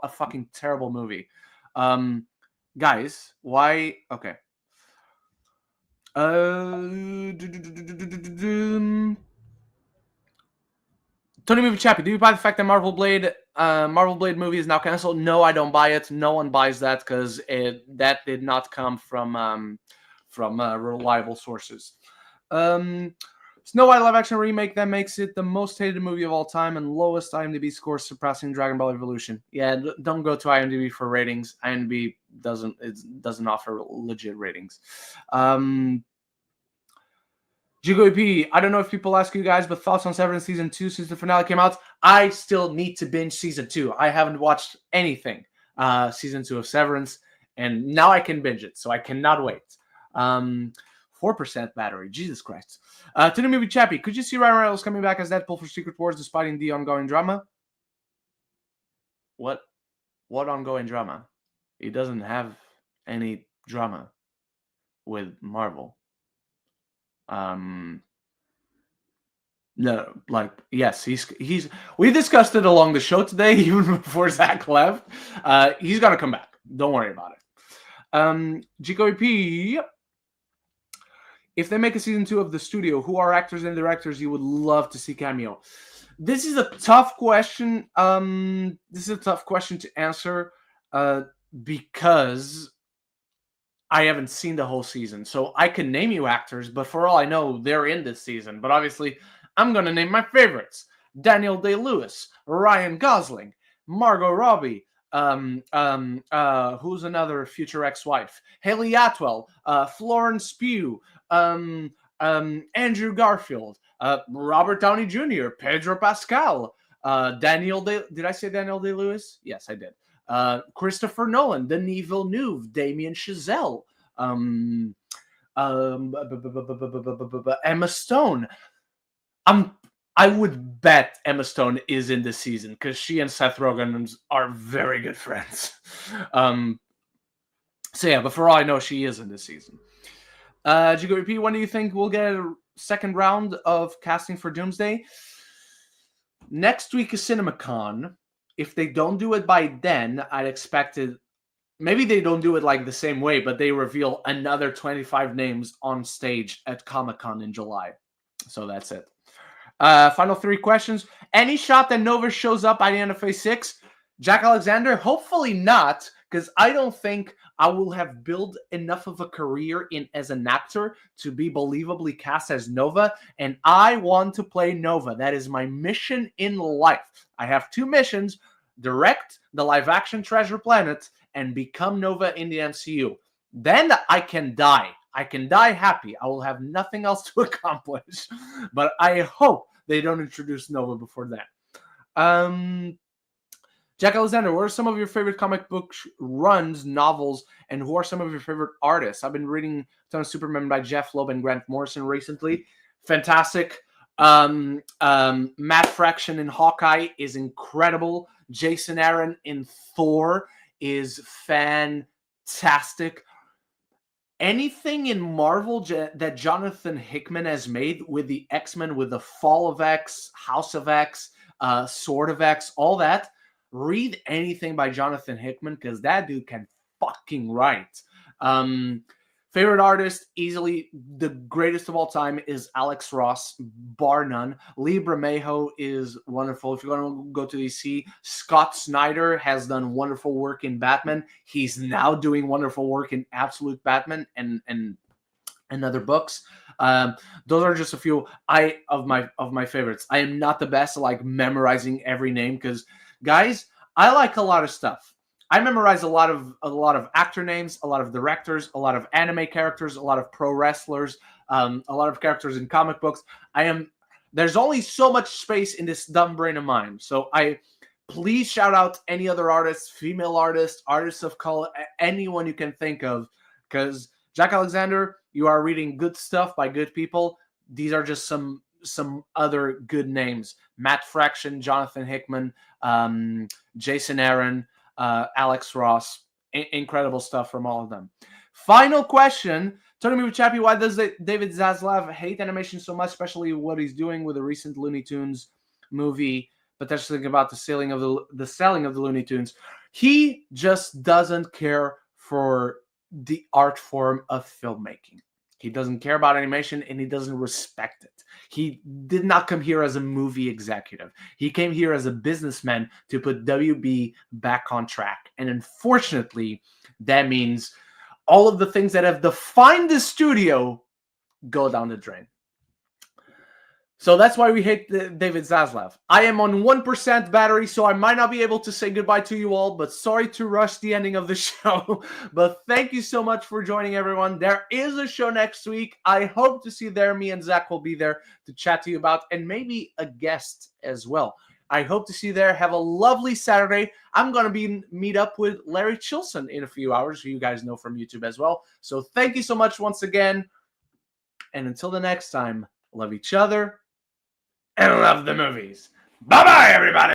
a fucking terrible movie. Guys, why? Okay. Tony Movie Chappie, do you buy the fact that Marvel Blade movie is now canceled? No, I don't buy it. No one buys that because that did not come from reliable sources. Snow White live action remake that makes it the most hated movie of all time and lowest IMDb score, surpassing Dragon Ball Evolution. Yeah, don't go to IMDb for ratings. IMDb doesn't offer legit ratings. GGOP, I don't know if people ask you guys, but thoughts on Severance Season 2 since the finale came out? I still need to binge Season 2. I haven't watched anything Season 2 of Severance, and now I can binge it, so I cannot wait. 4% battery, Jesus Christ. To the movie Chappie, could you see Ryan Reynolds coming back as Deadpool for Secret Wars despite the ongoing drama? What ongoing drama? He doesn't have any drama with Marvel. No, like, yes, he's we discussed it along the show today, even before Zach left. He's gonna come back. Don't worry about it. GKP, if they make a season 2 of The Studio, who are actors and directors you would love to see cameo? This is a tough question. This is a tough question to answer because I haven't seen the whole season. So I can name you actors, but for all I know, they're in this season. But obviously, I'm going to name my favorites. Daniel Day-Lewis, Ryan Gosling, Margot Robbie, who's another future ex-wife? Haley Atwell, Florence Pugh, Andrew Garfield, Robert Downey Jr., Pedro Pascal, did I say Daniel Day-Lewis? Yes, I did. Christopher Nolan, Denis Villeneuve, Damien Chazelle, Emma Stone. I would bet Emma Stone is in this season because she and Seth Rogen are very good friends. So yeah, but for all I know, she is in this season. GGOP, when do you think we'll get a second round of casting for Doomsday? Next week is CinemaCon. If they don't do it by then, I'd expect it. Maybe they don't do it like the same way, but they reveal another 25 names on stage at Comic-Con in July. So that's it. Final 3 questions. Any shot that Nova shows up by the end of Phase 6? Jack Alexander? Hopefully not, because I don't think I will have built enough of a career as an actor to be believably cast as Nova, and I want to play Nova. That is my mission in life. I have 2 missions: direct the live-action Treasure Planet and become Nova in the MCU. Then I can die. I can die happy. I will have nothing else to accomplish. But I hope they don't introduce Nova before that. Jack Alexander, what are some of your favorite comic book runs, novels, and who are some of your favorite artists? I've been reading a ton of Superman by Jeff Loeb and Grant Morrison recently. Fantastic. Matt Fraction in Hawkeye is incredible. Jason Aaron in Thor is fantastic. Anything in Marvel that Jonathan Hickman has made with the X-Men, with the Fall of X, House of X, Sword of X, all that, read anything by Jonathan Hickman because that dude can fucking write. Favorite artist, easily the greatest of all time, is Alex Ross, bar none. Lee Bermejo is wonderful. If you're going to go to DC, Scott Snyder has done wonderful work in Batman. He's now doing wonderful work in Absolute Batman and other books. Those are just a few of my favorites. I am not the best at like memorizing every name because, guys, I like a lot of stuff. I memorize a lot of actor names, a lot of directors, a lot of anime characters, a lot of pro wrestlers, a lot of characters in comic books. There's only so much space in this dumb brain of mine. So please shout out any other artists, female artists, artists of color, anyone you can think of, because Jack Alexander, you are reading good stuff by good people. These are just some other good names: Matt Fraction, Jonathan Hickman, Jason Aaron, Alex Ross. Incredible stuff from all of them. Final question. Tony Me with Chappie, why does David Zaslav hate animation so much, especially what he's doing with the recent Looney Tunes movie, potentially thinking about the selling of the Looney Tunes? He just doesn't care for the art form of filmmaking. He doesn't care about animation, and he doesn't respect it. He did not come here as a movie executive. He came here as a businessman to put WB back on track. And unfortunately, that means all of the things that have defined the studio go down the drain. So that's why we hate David Zaslav. I am on 1% battery, so I might not be able to say goodbye to you all, but sorry to rush the ending of the show. But thank you so much for joining, everyone. There is a show next week. I hope to see you there. Me and Zach will be there to chat to you about, and maybe a guest as well. I hope to see you there. Have a lovely Saturday. I'm going to meet up with Larry Chilson in a few hours, who you guys know from YouTube as well. So thank you so much once again. And until the next time, love each other and love the movies. Bye-bye, everybody.